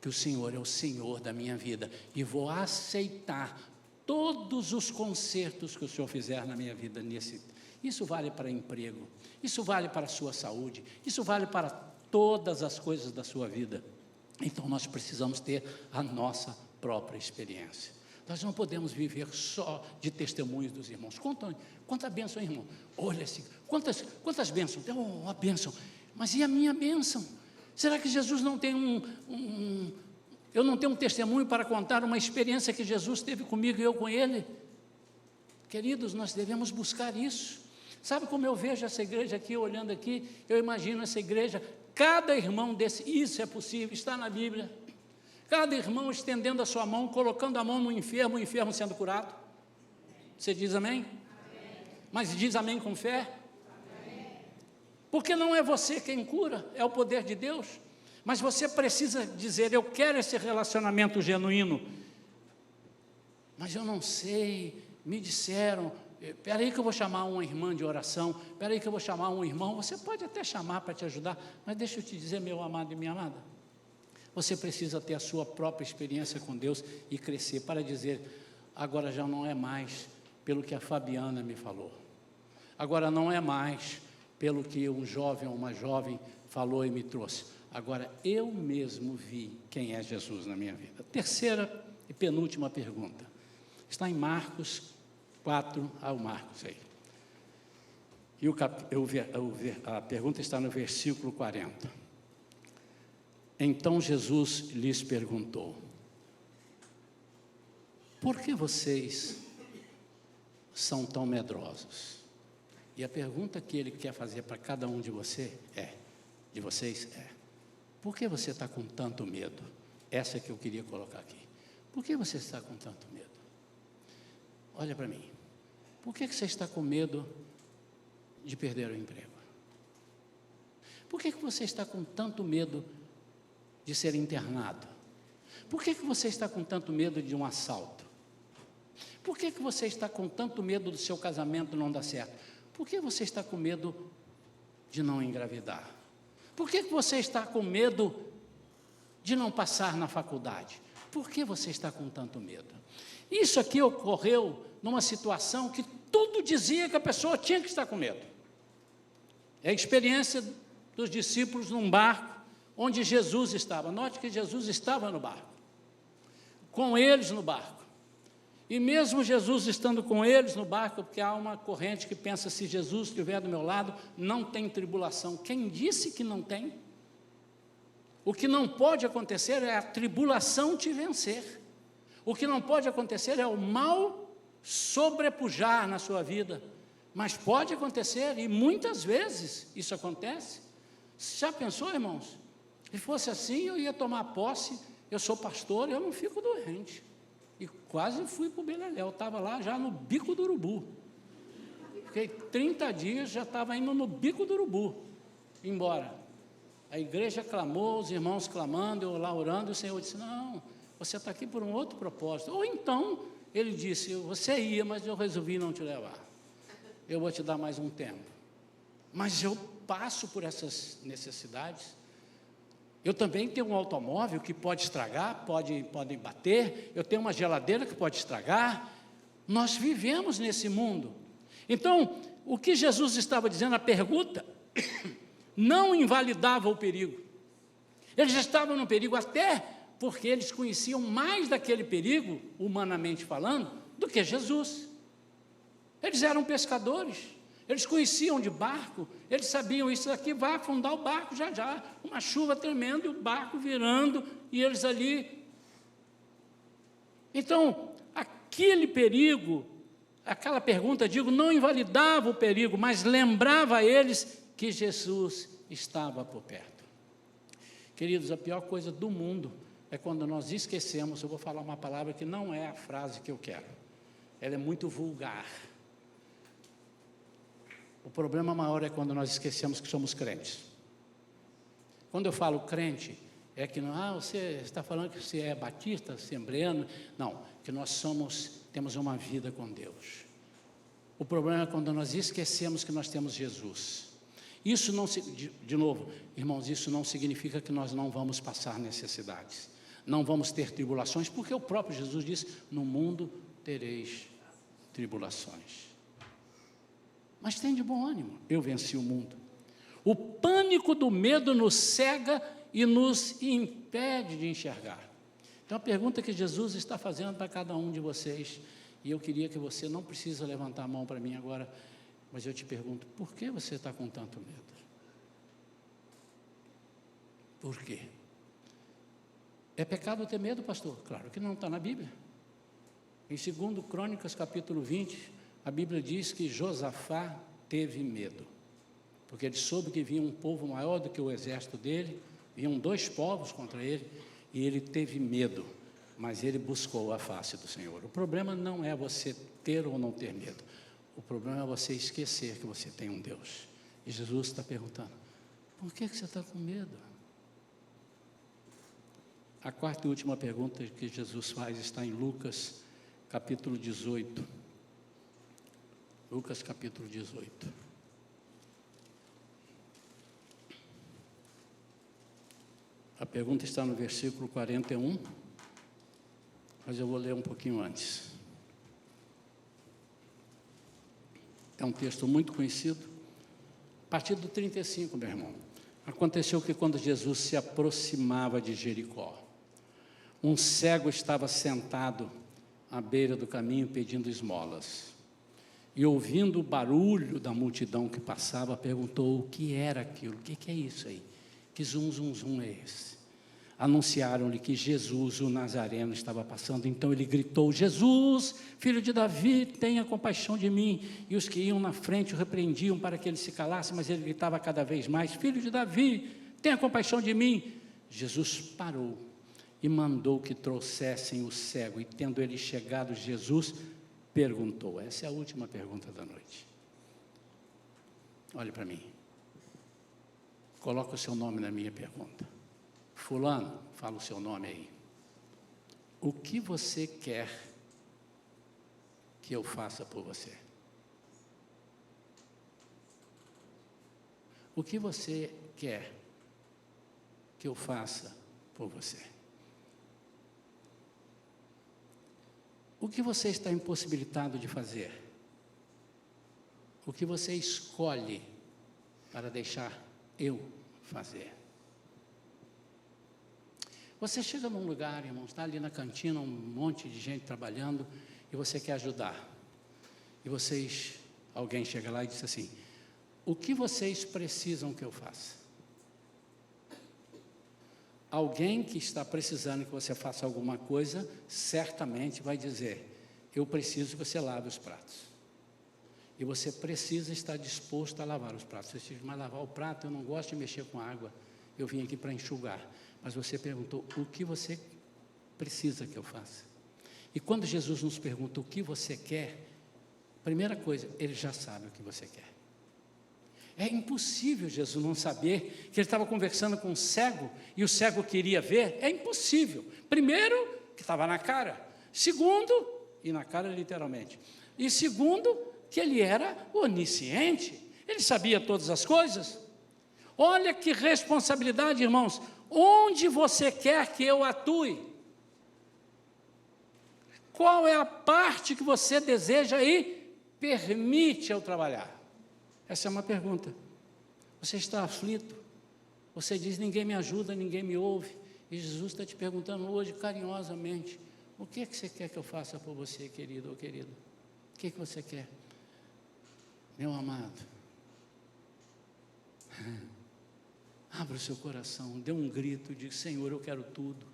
Speaker 1: que o Senhor é o Senhor da minha vida, e vou aceitar todos os consertos que o Senhor fizer na minha vida Isso vale para emprego, isso vale para a sua saúde, isso vale para todas as coisas da sua vida. Então nós precisamos ter a nossa própria experiência. Nós não podemos viver só de testemunhos dos irmãos. Quanta bênção, irmão. Olha assim, quantas bênçãos. Oh, uma bênção. Mas e a minha bênção? Será que Jesus não tem eu não tenho um testemunho para contar uma experiência que Jesus teve comigo e eu com Ele? Queridos, nós devemos buscar isso. Sabe como eu vejo essa igreja aqui, olhando aqui? Eu imagino essa igreja, cada irmão isso é possível, está na Bíblia. Cada irmão estendendo a sua mão, colocando a mão no enfermo, o enfermo sendo curado. Você diz amém? Amém. Mas diz amém com fé? Amém. Porque não é você quem cura, é o poder de Deus. Mas você precisa dizer: eu quero esse relacionamento genuíno. Mas eu não sei, me disseram, espera aí que eu vou chamar uma irmã de oração, espera aí que eu vou chamar um irmão. Você pode até chamar para te ajudar, mas deixa eu te dizer, meu amado e minha amada, você precisa ter a sua própria experiência com Deus e crescer para dizer: agora já não é mais pelo que a Fabiana me falou, agora não é mais pelo que um jovem ou uma jovem falou e me trouxe, agora eu mesmo vi quem é Jesus na minha vida. Terceira e penúltima pergunta, está em Marcos 4, Marcos aí, e a pergunta está no versículo 40. Então Jesus lhes perguntou: por que vocês são tão medrosos? E a pergunta que ele quer fazer para cada um de vocês é: por que você está com tanto medo? Essa que eu queria colocar aqui. Por que você está com tanto medo? Olha para mim. Por que você está com medo de perder o emprego? Por que você está com tanto medo de ser internado? Por que você está com tanto medo de um assalto? Por que você está com tanto medo do seu casamento não dar certo? Por que você está com medo de não engravidar? Por que você está com medo de não passar na faculdade? Por que você está com tanto medo? Isso aqui ocorreu numa situação que tudo dizia que a pessoa tinha que estar com medo. É a experiência dos discípulos num barco, onde Jesus estava. Note que Jesus estava no barco, com eles no barco. E mesmo Jesus estando com eles no barco, porque há uma corrente que pensa: se Jesus estiver do meu lado, não tem tribulação. Quem disse que não tem? O que não pode acontecer é a tribulação te vencer. O que não pode acontecer é o mal sobrepujar na sua vida. Mas pode acontecer, e muitas vezes isso acontece. Já pensou, irmãos? Se fosse assim, eu ia tomar posse. Eu sou pastor, eu não fico doente. E quase fui para o Beleléu, estava lá já no bico do urubu. Fiquei 30 dias, já estava indo no bico do urubu, embora. A igreja clamou, os irmãos clamando, eu lá orando, e o Senhor disse: não, você está aqui por um outro propósito. Ou então, ele disse: você ia, mas eu resolvi não te levar. Eu vou te dar mais um tempo. Mas eu passo por essas necessidades. Eu também tenho um automóvel que pode estragar, pode bater. Eu tenho uma geladeira que pode estragar. Nós vivemos nesse mundo. Então, o que Jesus estava dizendo, a pergunta, não invalidava o perigo. Eles estavam no perigo até porque eles conheciam mais daquele perigo, humanamente falando, do que Jesus. Eles eram pescadores. Eles conheciam de barco, eles sabiam: isso aqui vai afundar o barco já já, uma chuva tremenda e o barco virando, e eles ali. Então, aquele perigo, aquela pergunta, não invalidava o perigo, mas lembrava a eles que Jesus estava por perto. Queridos, a pior coisa do mundo é quando nós esquecemos. Eu vou falar uma palavra que não é a frase que eu quero, ela é muito vulgar. O problema maior é quando nós esquecemos que somos crentes. Quando eu falo crente, é que você está falando que você é batista, assembleano. Não, que nós temos uma vida com Deus. O problema é quando nós esquecemos que nós temos Jesus. Isso não, de novo, irmãos, isso não significa que nós não vamos passar necessidades, não vamos ter tribulações, porque o próprio Jesus disse: no mundo tereis tribulações. Mas tem de bom ânimo, eu venci o mundo. O pânico do medo nos cega e nos impede de enxergar. Então a pergunta que Jesus está fazendo para cada um de vocês, e eu queria que você não precisa levantar a mão para mim agora, mas eu te pergunto: por que você está com tanto medo? Por quê? É pecado ter medo, pastor? Claro que não, está na Bíblia. Em 2 Crônicas, capítulo 20, a Bíblia diz que Josafá teve medo, porque ele soube que vinha um povo maior do que o exército dele, vinham 2 povos contra ele, e ele teve medo, mas ele buscou a face do Senhor. O problema não é você ter ou não ter medo, o problema é você esquecer que você tem um Deus. E Jesus está perguntando: por que você está com medo? A quarta e última pergunta que Jesus faz está em Lucas, capítulo 18. Lucas, capítulo 18. A pergunta está no versículo 41, mas eu vou ler um pouquinho antes. É um texto muito conhecido. A partir do 35, meu irmão. Aconteceu que quando Jesus se aproximava de Jericó, um cego estava sentado à beira do caminho pedindo esmolas. E ouvindo o barulho da multidão que passava, perguntou o que era aquilo. O que é isso aí? Que zum, zum, zum é esse? Anunciaram-lhe que Jesus, o Nazareno, estava passando. Então ele gritou: Jesus, filho de Davi, tenha compaixão de mim. E os que iam na frente o repreendiam para que ele se calasse, mas ele gritava cada vez mais: filho de Davi, tenha compaixão de mim. Jesus parou e mandou que trouxessem o cego. E tendo ele chegado, Jesus perguntou. Essa é a última pergunta da noite. Olhe para mim. Coloca o seu nome na minha pergunta. Fulano, fala o seu nome aí. O que você quer que eu faça por você? O que você quer que eu faça por você? O que você está impossibilitado de fazer? O que você escolhe para deixar eu fazer? Você chega num lugar, irmão, está ali na cantina, um monte de gente trabalhando, e você quer ajudar. E alguém chega lá e diz assim: o que vocês precisam que eu faça? Alguém que está precisando que você faça alguma coisa, certamente vai dizer: eu preciso que você lave os pratos. E você precisa estar disposto a lavar os pratos. Você diz: mas lavar o prato, eu não gosto de mexer com água, eu vim aqui para enxugar. Mas você perguntou: o que você precisa que eu faça? E quando Jesus nos pergunta o que você quer, primeira coisa, Ele já sabe o que você quer. É impossível Jesus não saber que ele estava conversando com um cego e o cego queria ver. É impossível. Primeiro, que estava na cara. Segundo, e na cara literalmente. E segundo, que ele era onisciente. Ele sabia todas as coisas. Olha que responsabilidade, irmãos. Onde você quer que eu atue? Qual é a parte que você deseja e permite eu trabalhar? Essa é uma pergunta. Você está aflito? Você diz: ninguém me ajuda, ninguém me ouve. E Jesus está te perguntando hoje, carinhosamente: o que é que você quer que eu faça por você, querido ou querida? O que é que você quer? Meu amado, abra o seu coração, dê um grito, diga: Senhor, eu quero tudo.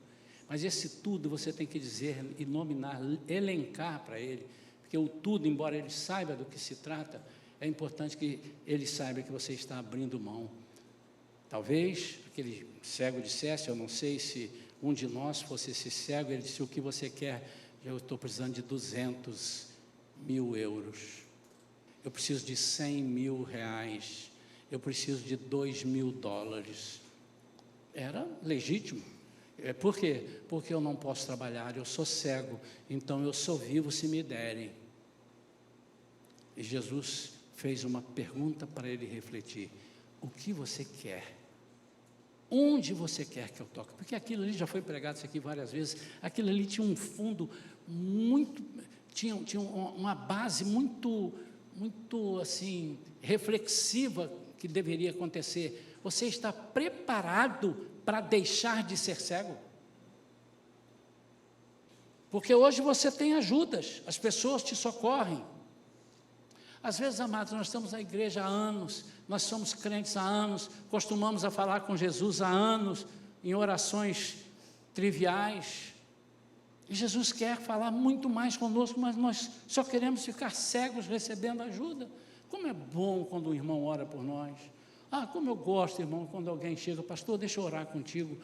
Speaker 1: Mas esse tudo você tem que dizer e nominar, elencar para Ele. Porque o tudo, embora Ele saiba do que se trata, é importante que Ele saiba que você está abrindo mão. Talvez aquele cego dissesse: eu não sei se um de nós fosse esse cego, ele disse: o que você quer? Eu estou precisando de 200 mil euros, eu preciso de 100 mil reais, eu preciso de 2 mil dólares. Era legítimo. Por quê? Porque eu não posso trabalhar, eu sou cego, então eu só vivo se me derem. E Jesus fez uma pergunta para ele refletir: o que você quer? Onde você quer que eu toque? Porque aquilo ali já foi pregado isso aqui várias vezes. Aquilo ali tinha um fundo muito, tinha uma base muito assim, reflexiva que deveria acontecer. Você está preparado para deixar de ser cego? Porque hoje você tem ajudas, as pessoas te socorrem. Às vezes, amados, nós estamos na igreja há anos, nós somos crentes há anos, costumamos a falar com Jesus há anos, em orações triviais, e Jesus quer falar muito mais conosco, mas nós só queremos ficar cegos recebendo ajuda. Como é bom quando um irmão ora por nós. Como eu gosto, irmão, quando alguém chega: pastor, deixa eu orar contigo.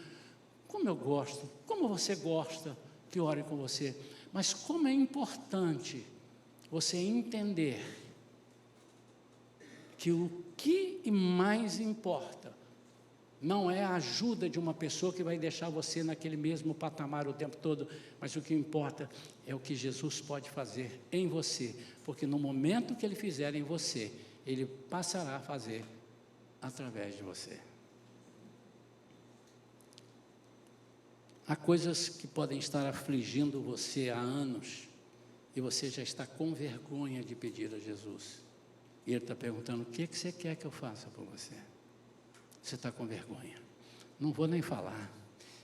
Speaker 1: Como eu gosto, como você gosta que ore com você. Mas como é importante você entender que o que mais importa não é a ajuda de uma pessoa que vai deixar você naquele mesmo patamar o tempo todo, mas o que importa é o que Jesus pode fazer em você, porque no momento que Ele fizer em você, Ele passará a fazer através de você. Há coisas que podem estar afligindo você há anos, e você já está com vergonha de pedir a Jesus. E Ele está perguntando: o que você quer que eu faça por você? Você está com vergonha. Não vou nem falar.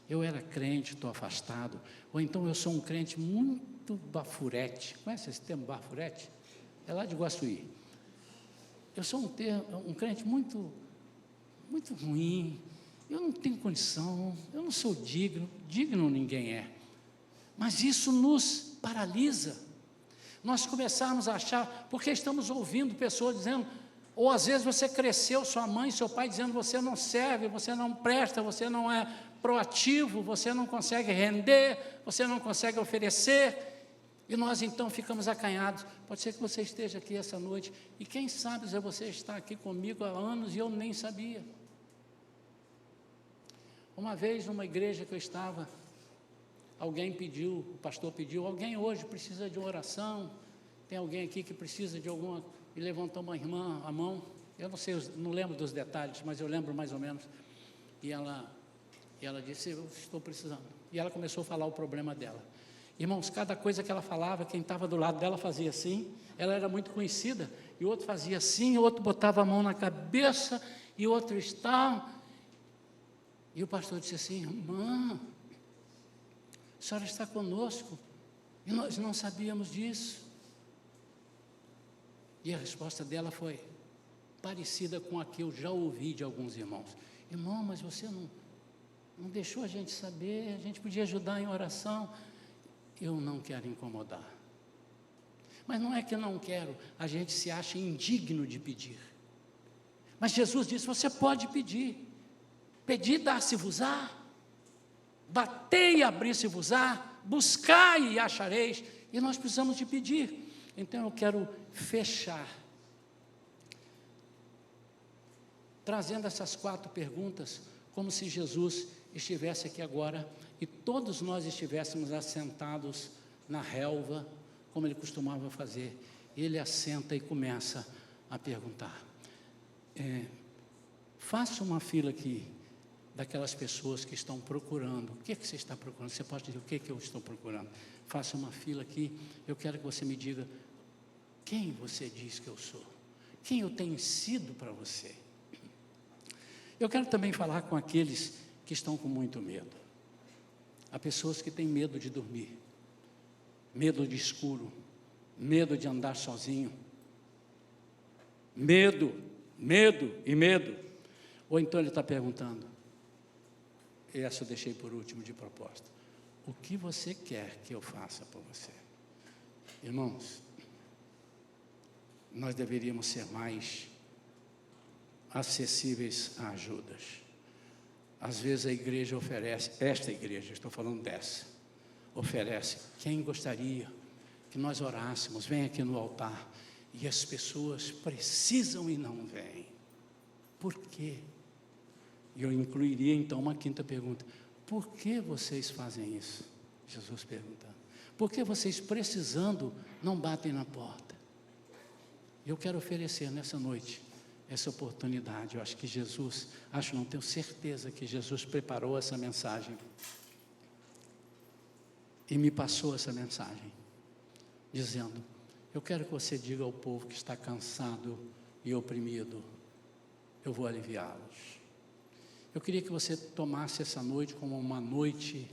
Speaker 1: Eu era crente, estou afastado. Ou então eu sou um crente muito bafurete. Conhece esse termo, bafurete? É lá de Guaçuí. Eu sou um crente muito ruim. Eu não tenho condição. Eu não sou digno. Digno ninguém é. Mas isso nos paralisa. Nós começamos a achar, porque estamos ouvindo pessoas dizendo, ou às vezes você cresceu, sua mãe, seu pai dizendo: você não serve, você não presta, você não é proativo, você não consegue render, você não consegue oferecer, e nós então ficamos acanhados. Pode ser que você esteja aqui essa noite, e quem sabe se você está aqui comigo há anos e eu nem sabia. Uma vez numa igreja que eu estava, alguém pediu, o pastor pediu: alguém hoje precisa de uma oração? Tem alguém aqui que precisa de alguma? E levantou uma irmã a mão, eu não sei, não lembro dos detalhes, mas eu lembro mais ou menos. E ela disse: eu estou precisando. E ela começou a falar o problema dela. Irmãos, cada coisa que ela falava, quem estava do lado dela fazia assim. Ela era muito conhecida, e o outro fazia assim, o outro botava a mão na cabeça, e o outro estava. E o pastor disse assim: irmã, a senhora está conosco, e nós não sabíamos disso. E a resposta dela foi parecida com a que eu já ouvi de alguns irmãos: irmão, mas você não deixou a gente saber, a gente podia ajudar em oração. Eu não quero incomodar. Mas não é que eu não quero, a gente se acha indigno de pedir. Mas Jesus disse: você pode pedir. Pedir, dar-se-vos-á. Batei e abrir-se-vos-á. Buscai e achareis. E nós precisamos de pedir. Então eu quero fechar trazendo essas 4 perguntas, como se Jesus estivesse aqui agora e todos nós estivéssemos assentados na relva, como Ele costumava fazer. Ele assenta e começa a perguntar. Faça uma fila aqui daquelas pessoas que estão procurando. O que você está procurando? Você pode dizer: o que eu estou procurando? Faça uma fila aqui. Eu quero que você me diga quem você diz que eu sou, quem eu tenho sido para você. Eu quero também falar com aqueles que estão com muito medo. Há pessoas que têm medo de dormir, medo de escuro, medo de andar sozinho, medo. Ou então ele está perguntando, e essa eu deixei por último de propósito: o que você quer que eu faça por você? Irmãos, nós deveríamos ser mais acessíveis a ajudas. Às vezes a igreja oferece, esta igreja, estou falando dessa, oferece, quem gostaria que nós orássemos, vem aqui no altar, e as pessoas precisam e não vêm. Por quê? E eu incluiria então uma quinta pergunta: por que vocês fazem isso? Jesus perguntando. Por que vocês, precisando, não batem na porta? Eu quero oferecer nessa noite essa oportunidade. Eu acho que Jesus, não tenho certeza que Jesus preparou essa mensagem e me passou essa mensagem, dizendo: eu quero que você diga ao povo que está cansado e oprimido, eu vou aliviá-los. Eu queria que você tomasse essa noite como uma noite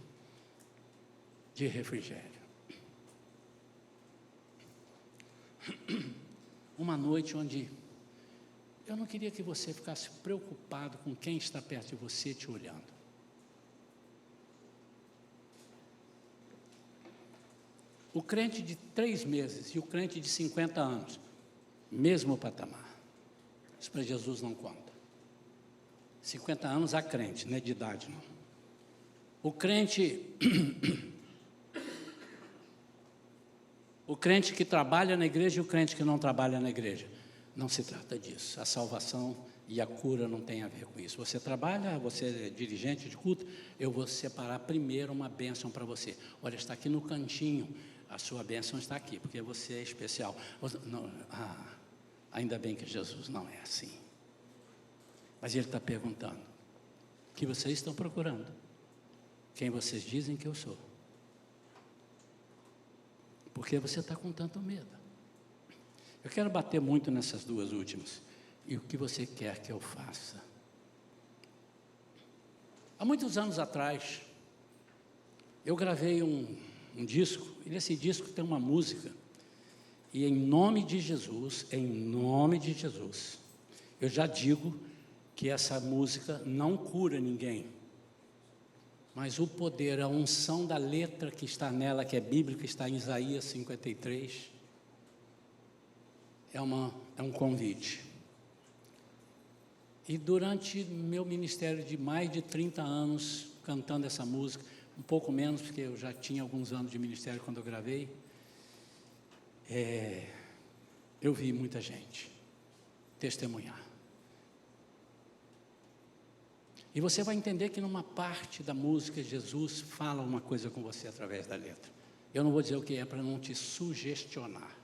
Speaker 1: de refrigério. Uma noite onde eu não queria que você ficasse preocupado com quem está perto de você te olhando. O crente de 3 meses e o crente de 50 anos, mesmo patamar. Isso para Jesus não conta. 50 anos a crente, não é de idade não. O crente que trabalha na igreja e o crente que não trabalha na igreja. Não se trata disso. A salvação e a cura não tem a ver com isso. Você trabalha, você é dirigente de culto, eu vou separar primeiro uma bênção para você. Olha, está aqui no cantinho, a sua bênção está aqui, porque você é especial. Não, ainda bem que Jesus não é assim. Mas Ele está perguntando: o que vocês estão procurando? Quem vocês dizem que eu sou? Por que você está com tanto medo? Eu quero bater muito nessas duas últimas. E o que você quer que eu faça? Há muitos anos atrás, eu gravei um disco, e nesse disco tem uma música, e em nome de Jesus, eu já digo que essa música não cura ninguém, mas o poder, a unção da letra que está nela, que é bíblica, está em Isaías 53, é um convite. E durante meu ministério de mais de 30 anos, cantando essa música, um pouco menos, porque eu já tinha alguns anos de ministério quando eu gravei, eu vi muita gente testemunhar. E você vai entender que numa parte da música, Jesus fala uma coisa com você através da letra. Eu não vou dizer o que é para não te sugestionar.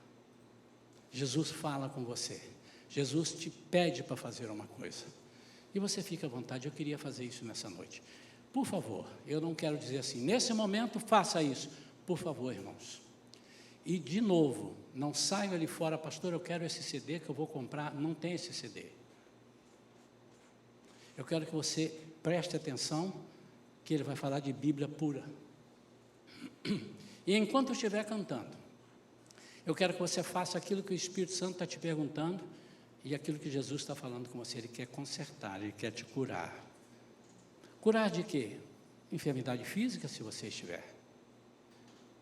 Speaker 1: Jesus fala com você. Jesus te pede para fazer uma coisa. E você fica à vontade. Eu queria fazer isso nessa noite. Por favor, eu não quero dizer assim, nesse momento faça isso. Por favor, irmãos. E de novo, não saiam ali fora: pastor, eu quero esse CD que eu vou comprar. Não tem esse CD. Eu quero que você preste atenção, que ele vai falar de Bíblia pura. E enquanto eu estiver cantando, eu quero que você faça aquilo que o Espírito Santo está te perguntando e aquilo que Jesus está falando com você. Ele quer consertar, Ele quer te curar. Curar de quê? Enfermidade física, se você estiver.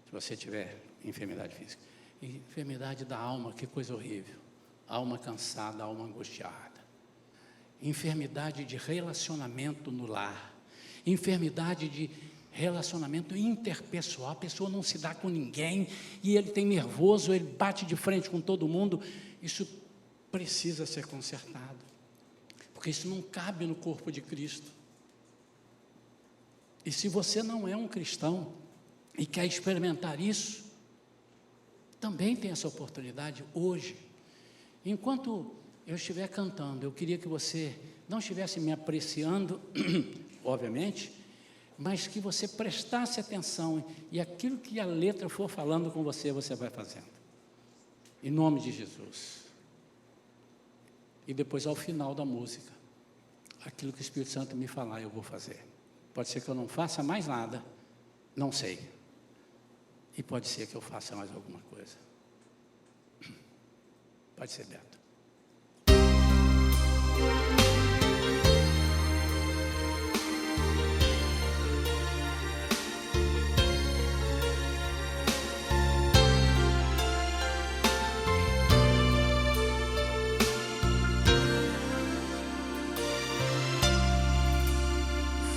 Speaker 1: Se você tiver enfermidade física. Enfermidade da alma, que coisa horrível. Alma cansada, alma angustiada. Enfermidade de relacionamento no lar. Enfermidade de relacionamento interpessoal. A pessoa não se dá com ninguém e ele tem nervoso, ele bate de frente com todo mundo. Isso precisa ser consertado, porque isso não cabe no corpo de Cristo. E se você não é um cristão e quer experimentar isso, também tem essa oportunidade hoje. Enquanto eu estiver cantando, eu queria que você não estivesse me apreciando, obviamente, mas que você prestasse atenção e aquilo que a letra for falando com você, você vai fazendo. Em nome de Jesus. E depois, ao final da música, aquilo que o Espírito Santo me falar, eu vou fazer. Pode ser que eu não faça mais nada, não sei. E pode ser que eu faça mais alguma coisa. Pode ser, Beto.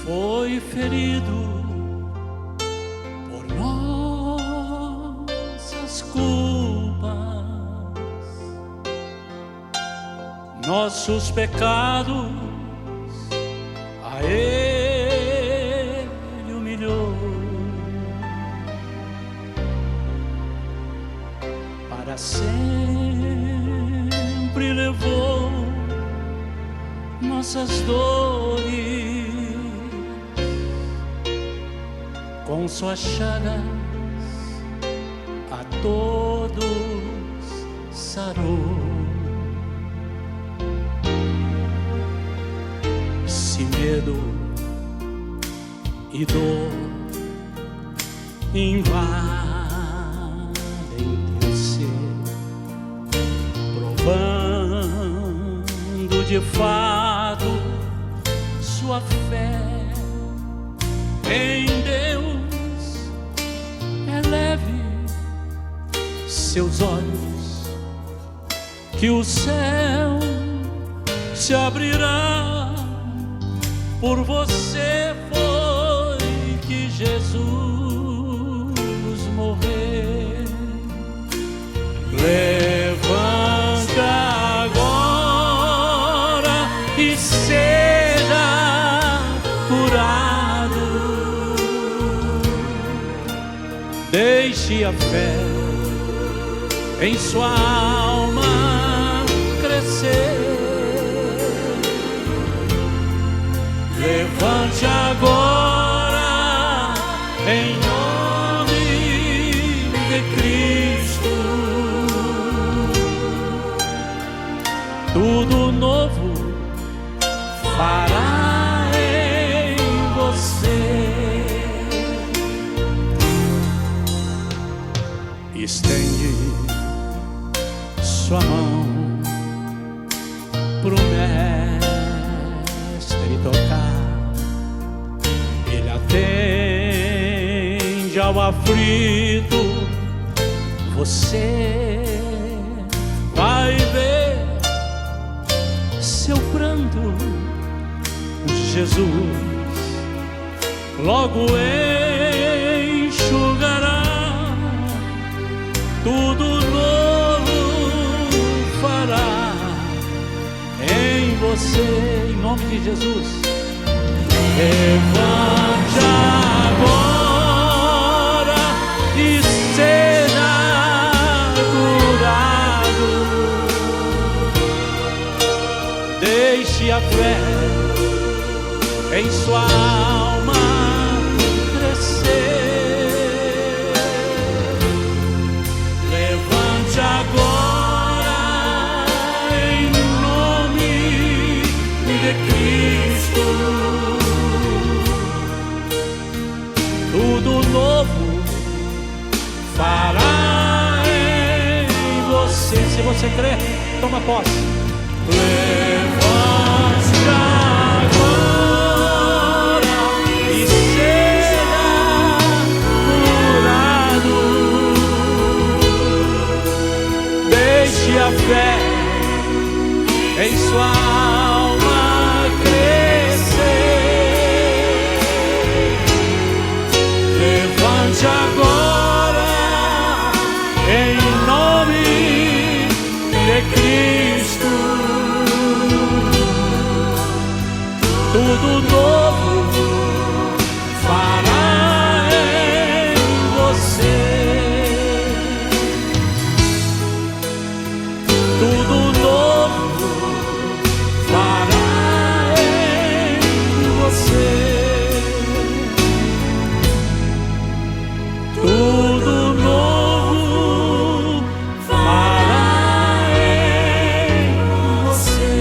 Speaker 1: foi ferido por nossas culpas, nossos pecados a Ele humilhou, para sempre levou nossas dores, com suas chagas a todos sarou. Se medo e dor invadem teu ser, provando de fato sua fé em Deus, eleve seus olhos, que o céu se abrirá. Por você foi que Jesus morreu. Levanta agora e seja curado. Deixe a fé em sua alma crescer. Levante agora em nome de Cristo. Tudo novo fará em você. Estende sua mão pro Mestre tocar. Ele atende ao aflito. Você vai ver seu pranto. Jesus logo enxugará. Tudo novo fará em você, em nome de Jesus. Levante agora e seja curado. Deixe a fé em sua alma crescer. Levante agora em nome de Cristo. Tudo novo fará em você. Se você crer, toma posse. Levante agora e seja curado. Deixe a fé em sua alma crescer. Levante agora em nome de Cristo. Tudo novo fará em você. Tudo novo fará em você. Tudo novo fará em você.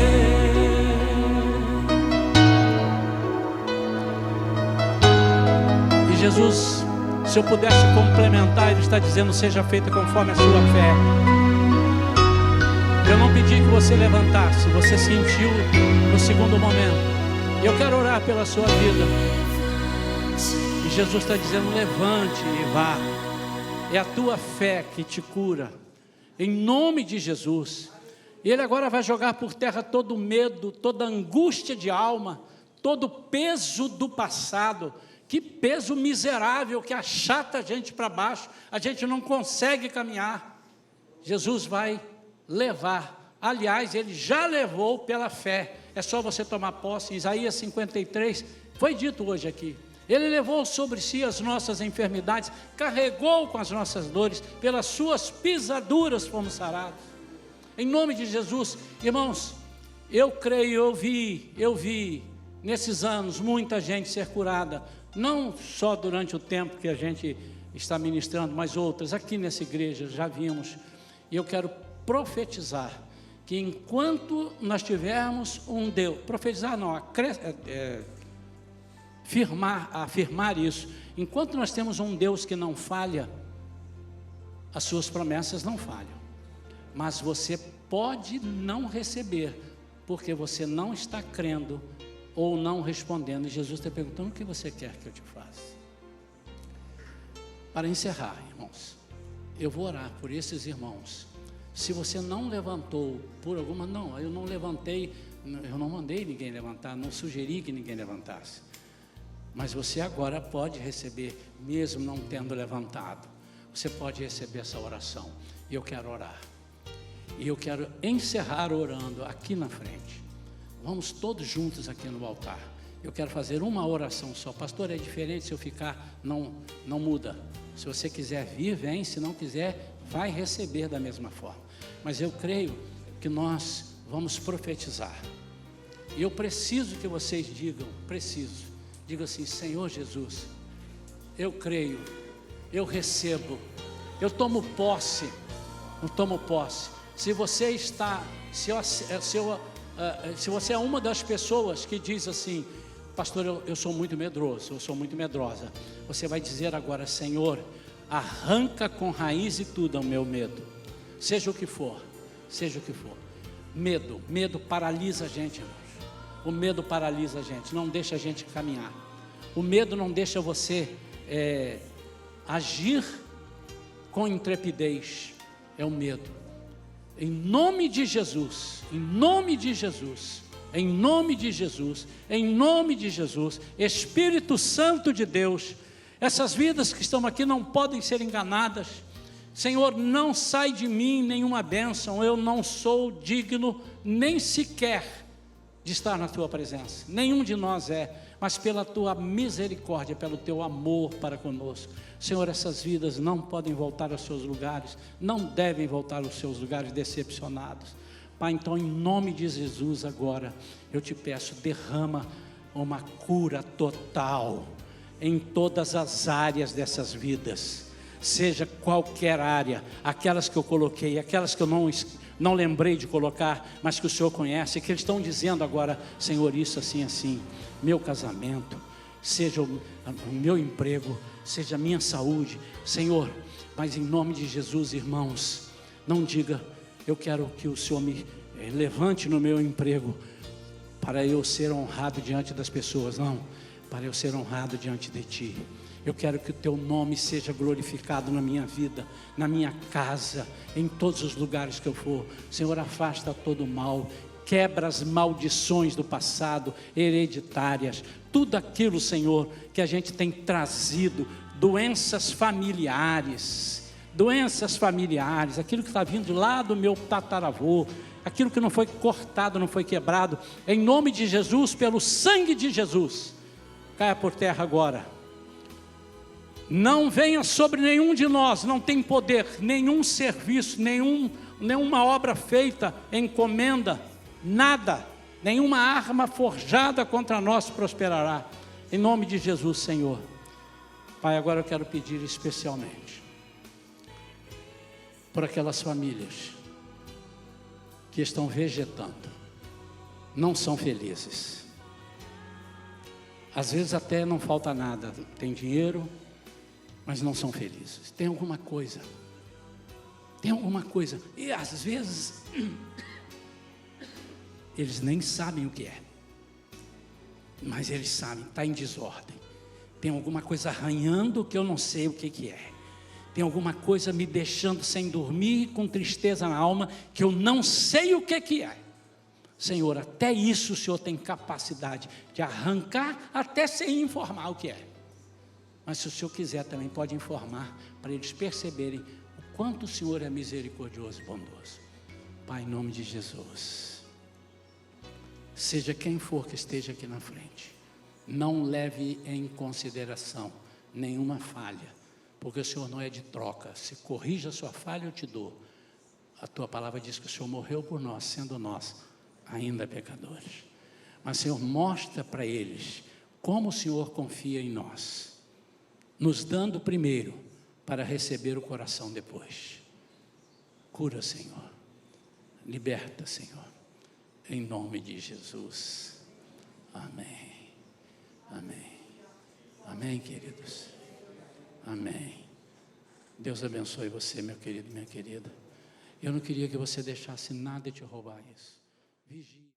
Speaker 1: E Jesus, se eu pudesse complementar, Ele está dizendo: seja feita conforme a sua fé. Eu não pedi que você levantasse, você sentiu no segundo momento. Eu quero orar pela sua vida. E Jesus está dizendo: levante e vá. É a tua fé que te cura, em nome de Jesus. E Ele agora vai jogar por terra todo medo, toda angústia de alma, todo o peso do passado, que peso miserável que achata a gente para baixo, a gente não consegue caminhar. Jesus vai levar, aliás, Ele já levou pela fé, é só você tomar posse. Em Isaías 53, foi dito hoje aqui, Ele levou sobre si as nossas enfermidades, carregou com as nossas dores, pelas suas pisaduras fomos sarados. Em nome de Jesus, irmãos, eu creio, eu vi nesses anos muita gente ser curada, não só durante o tempo que a gente está ministrando, mas outras, aqui nessa igreja já vimos, e eu quero profetizar, que enquanto nós tivermos um Deus, profetizar não, afirmar isso, enquanto nós temos um Deus que não falha, as suas promessas não falham, mas você pode não receber, porque você não está crendo, ou não respondendo. E Jesus está perguntando: o que você quer que eu te faça? Para encerrar, irmãos, eu vou orar por esses irmãos. Se você não levantou por alguma, não, eu não levantei, eu não mandei ninguém levantar, não sugeri que ninguém levantasse, mas você agora pode receber, mesmo não tendo levantado, você pode receber essa oração, e eu quero orar, e eu quero encerrar orando aqui na frente. Vamos todos juntos aqui no altar. Eu quero fazer uma oração só. Pastor, é diferente, se eu ficar, não muda. Se você quiser vir, vem. Se não quiser, vai receber da mesma forma. Mas eu creio que nós vamos profetizar. E eu preciso que vocês digam, diga assim: Senhor Jesus, eu creio, eu recebo, eu tomo posse. Se você está, se você é uma das pessoas que diz assim: pastor, eu sou muito medroso, eu sou muito medrosa, você vai dizer agora: Senhor, arranca com raiz e tudo o meu medo, seja o que for. Medo paralisa a gente, irmãos. O medo paralisa a gente, não deixa a gente caminhar. O medo não deixa você agir com intrepidez, é o medo. Em nome de Jesus, Espírito Santo de Deus, essas vidas que estão aqui não podem ser enganadas. Senhor, não sai de mim nenhuma bênção, eu não sou digno nem sequer de estar na Tua presença, nenhum de nós é, mas pela Tua misericórdia, pelo Teu amor para conosco, Senhor, essas vidas não podem voltar aos seus lugares, não devem voltar aos seus lugares decepcionados. Pai, então em nome de Jesus agora, eu te peço, derrama uma cura total em todas as áreas dessas vidas, seja qualquer área, aquelas que eu coloquei, aquelas que eu não lembrei de colocar, mas que o Senhor conhece, que eles estão dizendo agora: Senhor, isso assim, meu casamento, seja o meu emprego, seja a minha saúde, Senhor, mas em nome de Jesus, irmãos, não diga: eu quero que o Senhor me levante no meu emprego, para eu ser honrado diante das pessoas, não, para eu ser honrado diante de Ti. Eu quero que o Teu nome seja glorificado na minha vida, na minha casa, em todos os lugares que eu for. Senhor, afasta todo o mal, quebra as maldições do passado, hereditárias, tudo aquilo, Senhor, que a gente tem trazido, doenças familiares, aquilo que está vindo lá do meu tataravô, aquilo que não foi cortado, não foi quebrado, em nome de Jesus, pelo sangue de Jesus, caia por terra agora. Não venha sobre nenhum de nós, não tem poder, nenhum serviço, nenhuma obra feita, encomenda, nada, nenhuma arma forjada contra nós prosperará, em nome de Jesus, Senhor. Pai, agora eu quero pedir especialmente por aquelas famílias que estão vegetando, não são felizes, às vezes até não falta nada, tem dinheiro, mas não são felizes, tem alguma coisa, e às vezes eles nem sabem o que é, mas eles sabem, está em desordem, tem alguma coisa arranhando que eu não sei o que é, tem alguma coisa me deixando sem dormir, com tristeza na alma, que eu não sei o que é. Senhor, até isso o Senhor tem capacidade de arrancar, até sem informar o que é. Mas se o Senhor quiser também pode informar, para eles perceberem o quanto o Senhor é misericordioso e bondoso. Pai, em nome de Jesus, seja quem for que esteja aqui na frente, não leve em consideração nenhuma falha, porque o Senhor não é de troca. Se corrija a sua falha, eu te dou. A tua palavra diz que o Senhor morreu por nós, sendo nós ainda pecadores. Mas, Senhor, mostra para eles como o Senhor confia em nós, nos dando primeiro para receber o coração depois. Cura, Senhor. Liberta, Senhor. Em nome de Jesus. Amém. Amém. Amém, queridos. Amém. Deus abençoe você, meu querido e minha querida. Eu não queria que você deixasse nada te roubar isso. Vigie.